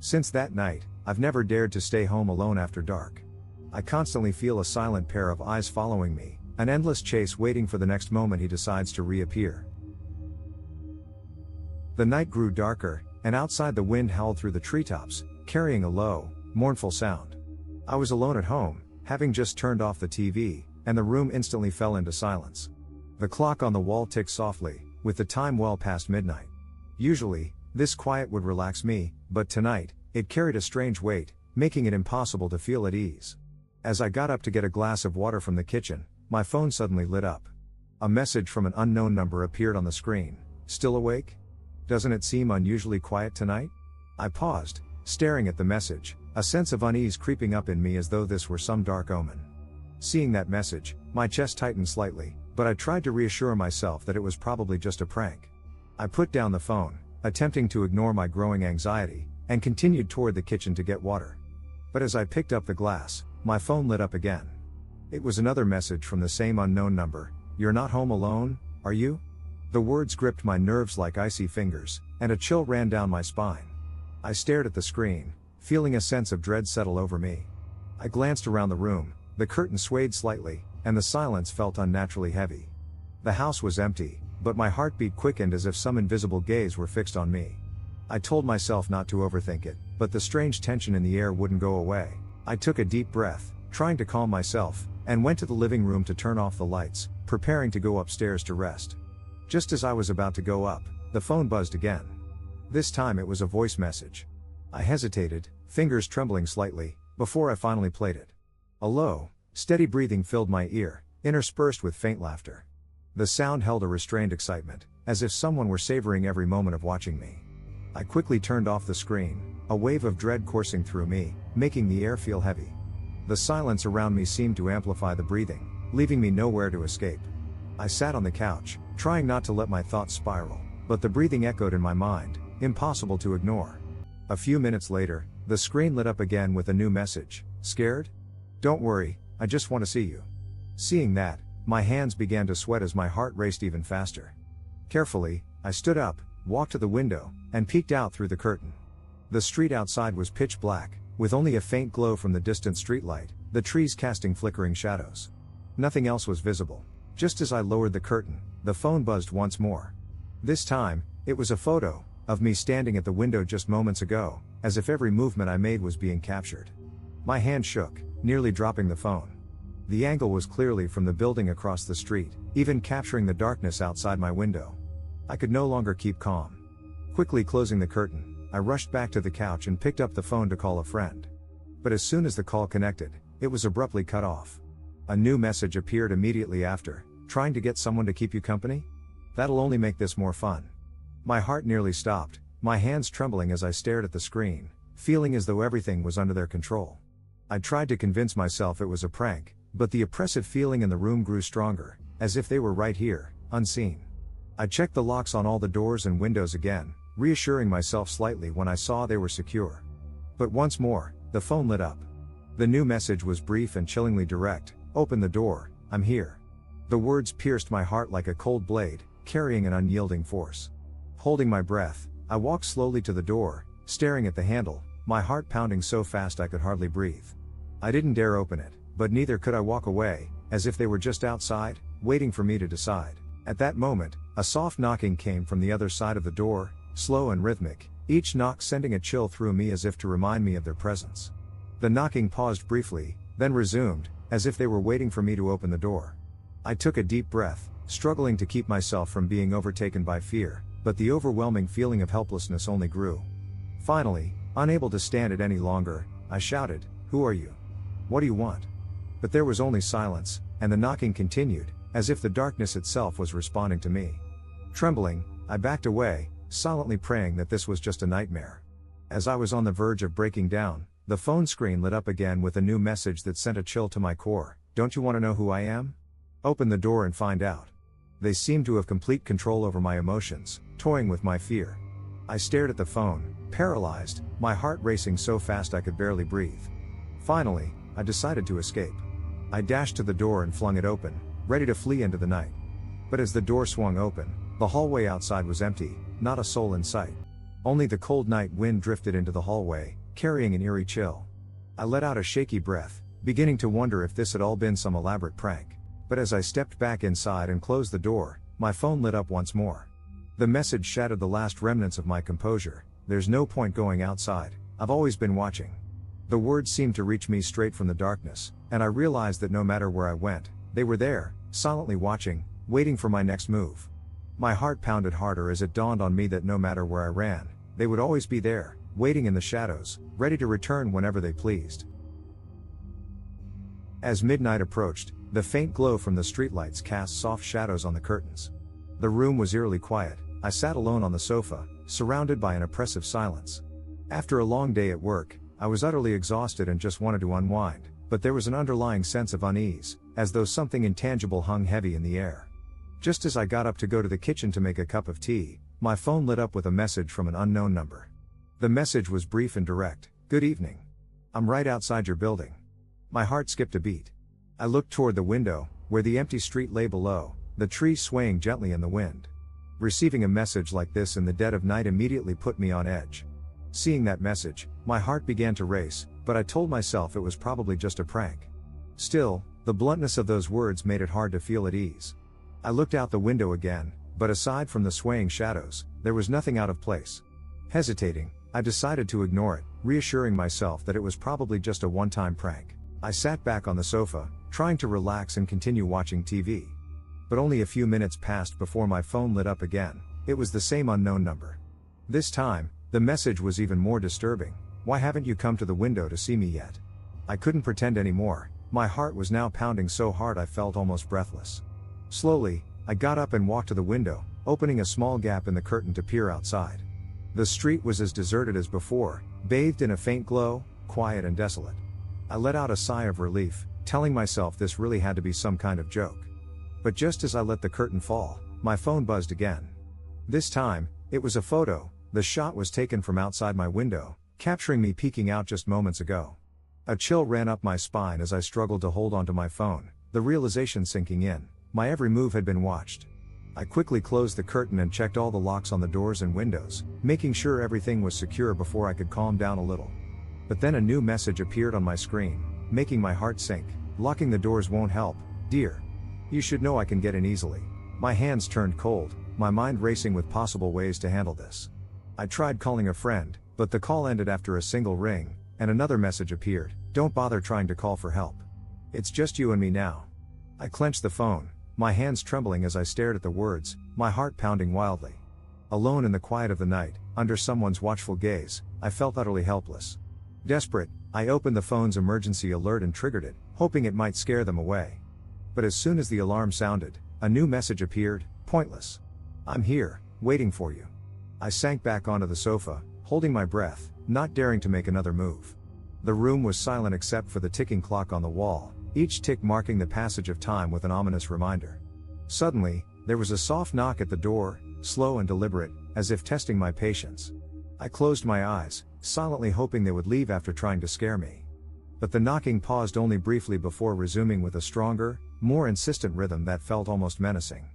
Since that night, I've never dared to stay home alone after dark. I constantly feel a silent pair of eyes following me, an endless chase waiting for the next moment he decides to reappear. The night grew darker, and outside the wind howled through the treetops, carrying a low, mournful sound. I was alone at home, having just turned off the TV, and the room instantly fell into silence. The clock on the wall ticked softly, with the time well past midnight. Usually, this quiet would relax me, but tonight, it carried a strange weight, making it impossible to feel at ease. As I got up to get a glass of water from the kitchen, my phone suddenly lit up. A message from an unknown number appeared on the screen. "Still awake? Doesn't it seem unusually quiet tonight?" I paused, staring at the message, a sense of unease creeping up in me as though this were some dark omen. Seeing that message, my chest tightened slightly, but I tried to reassure myself that it was probably just a prank. I put down the phone, attempting to ignore my growing anxiety, and continued toward the kitchen to get water. But as I picked up the glass, my phone lit up again. It was another message from the same unknown number. "You're not home alone, are you?" The words gripped my nerves like icy fingers, and a chill ran down my spine. I stared at the screen, feeling a sense of dread settle over me. I glanced around the room, the curtain swayed slightly, and the silence felt unnaturally heavy. The house was empty, but my heartbeat quickened as if some invisible gaze were fixed on me. I told myself not to overthink it, but the strange tension in the air wouldn't go away. I took a deep breath, trying to calm myself, and went to the living room to turn off the lights, preparing to go upstairs to rest. Just as I was about to go up, the phone buzzed again. This time it was a voice message. I hesitated, fingers trembling slightly, before I finally played it. A low, steady breathing filled my ear, interspersed with faint laughter. The sound held a restrained excitement, as if someone were savoring every moment of watching me. I quickly turned off the screen, a wave of dread coursing through me, making the air feel heavy. The silence around me seemed to amplify the breathing, leaving me nowhere to escape. I sat on the couch, trying not to let my thoughts spiral, but the breathing echoed in my mind, impossible to ignore. A few minutes later, the screen lit up again with a new message. Scared? Don't worry, I just want to see you. Seeing that, my hands began to sweat as my heart raced even faster. Carefully, I stood up, walked to the window, and peeked out through the curtain. The street outside was pitch black, with only a faint glow from the distant streetlight, the trees casting flickering shadows. Nothing else was visible. Just as I lowered the curtain, the phone buzzed once more. This time, it was a photo of me standing at the window just moments ago, as if every movement I made was being captured. My hand shook, nearly dropping the phone. The angle was clearly from the building across the street, even capturing the darkness outside my window. I could no longer keep calm. Quickly closing the curtain, I rushed back to the couch and picked up the phone to call a friend. But as soon as the call connected, it was abruptly cut off. A new message appeared immediately after. Trying to get someone to keep you company? That'll only make this more fun. My heart nearly stopped, my hands trembling as I stared at the screen, feeling as though everything was under their control. I tried to convince myself it was a prank, but the oppressive feeling in the room grew stronger, as if they were right here, unseen. I checked the locks on all the doors and windows again, reassuring myself slightly when I saw they were secure. But once more, the phone lit up. The new message was brief and chillingly direct. Open the door, I'm here. The words pierced my heart like a cold blade, carrying an unyielding force. Holding my breath, I walked slowly to the door, staring at the handle, my heart pounding so fast I could hardly breathe. I didn't dare open it, but neither could I walk away, as if they were just outside, waiting for me to decide. At that moment, a soft knocking came from the other side of the door, slow and rhythmic, each knock sending a chill through me as if to remind me of their presence. The knocking paused briefly, then resumed, as if they were waiting for me to open the door. I took a deep breath, struggling to keep myself from being overtaken by fear, but the overwhelming feeling of helplessness only grew. Finally, unable to stand it any longer, I shouted, "Who are you? What do you want?" But there was only silence, and the knocking continued, as if the darkness itself was responding to me. Trembling, I backed away, silently praying that this was just a nightmare. As I was on the verge of breaking down, the phone screen lit up again with a new message that sent a chill to my core. Don't you want to know who I am? Open the door and find out. They seemed to have complete control over my emotions, toying with my fear. I stared at the phone, paralyzed, my heart racing so fast I could barely breathe. Finally, I decided to escape. I dashed to the door and flung it open, ready to flee into the night. But as the door swung open, the hallway outside was empty, not a soul in sight. Only the cold night wind drifted into the hallway, carrying an eerie chill. I let out a shaky breath, beginning to wonder if this had all been some elaborate prank. But as I stepped back inside and closed the door, my phone lit up once more. The message shattered the last remnants of my composure. There's no point going outside, I've always been watching. The words seemed to reach me straight from the darkness, and I realized that no matter where I went, they were there, silently watching, waiting for my next move. My heart pounded harder as it dawned on me that no matter where I ran, they would always be there, waiting in the shadows, ready to return whenever they pleased. As midnight approached, the faint glow from the streetlights cast soft shadows on the curtains. The room was eerily quiet. I sat alone on the sofa, surrounded by an oppressive silence. After a long day at work, I was utterly exhausted and just wanted to unwind, but there was an underlying sense of unease, as though something intangible hung heavy in the air. Just as I got up to go to the kitchen to make a cup of tea, my phone lit up with a message from an unknown number. The message was brief and direct. Good evening. I'm right outside your building. My heart skipped a beat. I looked toward the window, where the empty street lay below, the trees swaying gently in the wind. Receiving a message like this in the dead of night immediately put me on edge. Seeing that message, my heart began to race, but I told myself it was probably just a prank. Still, the bluntness of those words made it hard to feel at ease. I looked out the window again, but aside from the swaying shadows, there was nothing out of place. Hesitating, I decided to ignore it, reassuring myself that it was probably just a one-time prank. I sat back on the sofa, trying to relax and continue watching TV. But only a few minutes passed before my phone lit up again. It was the same unknown number. This time, the message was even more disturbing. "Why haven't you come to the window to see me yet?" I couldn't pretend anymore. My heart was now pounding so hard I felt almost breathless. Slowly, I got up and walked to the window, opening a small gap in the curtain to peer outside. The street was as deserted as before, bathed in a faint glow, quiet and desolate. I let out a sigh of relief, telling myself this really had to be some kind of joke. But just as I let the curtain fall, my phone buzzed again. This time, it was a photo. The shot was taken from outside my window, capturing me peeking out just moments ago. A chill ran up my spine as I struggled to hold onto my phone, the realization sinking in. My every move had been watched. I quickly closed the curtain and checked all the locks on the doors and windows, making sure everything was secure before I could calm down a little. But then a new message appeared on my screen, making my heart sink. "Locking the doors won't help, dear. You should know I can get in easily." My hands turned cold, my mind racing with possible ways to handle this. I tried calling a friend, but the call ended after a single ring, and another message appeared: "Don't bother trying to call for help. It's just you and me now." I clenched the phone, my hands trembling as I stared at the words, my heart pounding wildly. Alone in the quiet of the night, under someone's watchful gaze, I felt utterly helpless. Desperate, I opened the phone's emergency alert and triggered it, hoping it might scare them away. But as soon as the alarm sounded, a new message appeared: "Pointless. I'm here, waiting for you." I sank back onto the sofa, holding my breath, not daring to make another move. The room was silent except for the ticking clock on the wall, each tick marking the passage of time with an ominous reminder. Suddenly, there was a soft knock at the door, slow and deliberate, as if testing my patience. I closed my eyes, silently hoping they would leave after trying to scare me. But the knocking paused only briefly before resuming with a stronger, more insistent rhythm that felt almost menacing.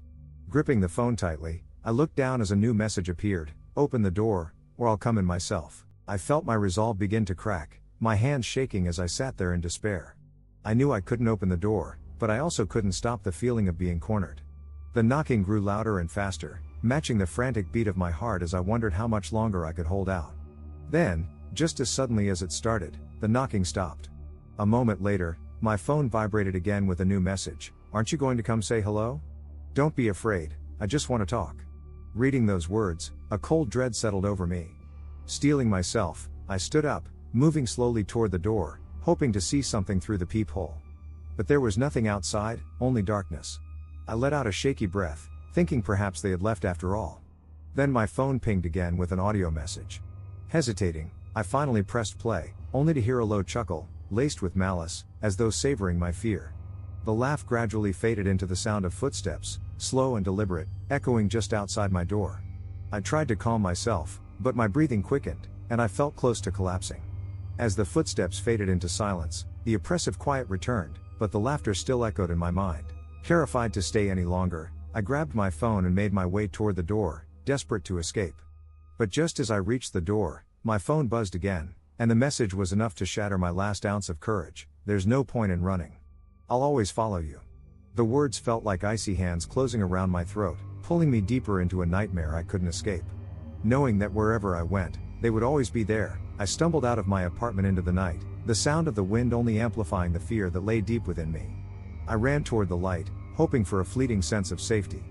Gripping the phone tightly, I looked down as a new message appeared: "Open the door, or I'll come in myself." I felt my resolve begin to crack, my hands shaking as I sat there in despair. I knew I couldn't open the door, but I also couldn't stop the feeling of being cornered. The knocking grew louder and faster, matching the frantic beat of my heart as I wondered how much longer I could hold out. Then, just as suddenly as it started, the knocking stopped. A moment later, my phone vibrated again with a new message: "Aren't you going to come say hello? Don't be afraid, I just want to talk." Reading those words, a cold dread settled over me. Steeling myself, I stood up, moving slowly toward the door, hoping to see something through the peephole. But there was nothing outside, only darkness. I let out a shaky breath, thinking perhaps they had left after all. Then my phone pinged again with an audio message. Hesitating, I finally pressed play, only to hear a low chuckle, laced with malice, as though savoring my fear. The laugh gradually faded into the sound of footsteps, slow and deliberate, echoing just outside my door. I tried to calm myself, but my breathing quickened, and I felt close to collapsing. As the footsteps faded into silence, the oppressive quiet returned, but the laughter still echoed in my mind. Terrified to stay any longer, I grabbed my phone and made my way toward the door, desperate to escape. But just as I reached the door, my phone buzzed again, and the message was enough to shatter my last ounce of courage: "There's no point in running. I'll always follow you." The words felt like icy hands closing around my throat, pulling me deeper into a nightmare I couldn't escape. Knowing that wherever I went, they would always be there, I stumbled out of my apartment into the night, the sound of the wind only amplifying the fear that lay deep within me. I ran toward the light, hoping for a fleeting sense of safety.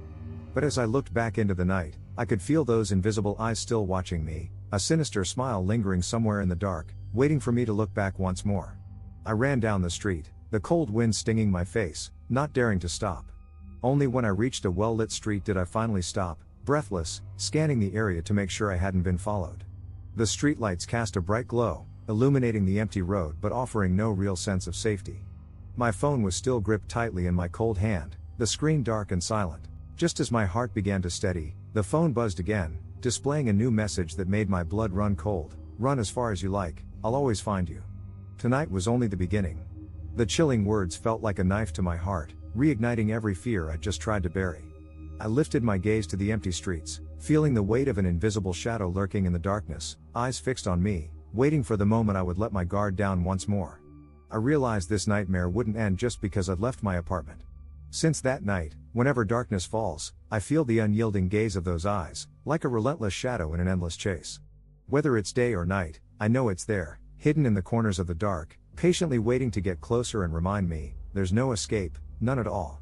But as I looked back into the night, I could feel those invisible eyes still watching me, a sinister smile lingering somewhere in the dark, waiting for me to look back once more. I ran down the street, the cold wind stinging my face, not daring to stop. Only when I reached a well-lit street did I finally stop, breathless, scanning the area to make sure I hadn't been followed. The streetlights cast a bright glow, illuminating the empty road but offering no real sense of safety. My phone was still gripped tightly in my cold hand, the screen dark and silent. Just as my heart began to steady, the phone buzzed again, displaying a new message that made my blood run cold: "Run as far as you like, I'll always find you." Tonight was only the beginning. The chilling words felt like a knife to my heart, reigniting every fear I'd just tried to bury. I lifted my gaze to the empty streets, feeling the weight of an invisible shadow lurking in the darkness, eyes fixed on me, waiting for the moment I would let my guard down once more. I realized this nightmare wouldn't end just because I'd left my apartment. Since that night, whenever darkness falls, I feel the unyielding gaze of those eyes, like a relentless shadow in an endless chase. Whether it's day or night, I know it's there, hidden in the corners of the dark, patiently waiting to get closer and remind me There's no escape, none at all.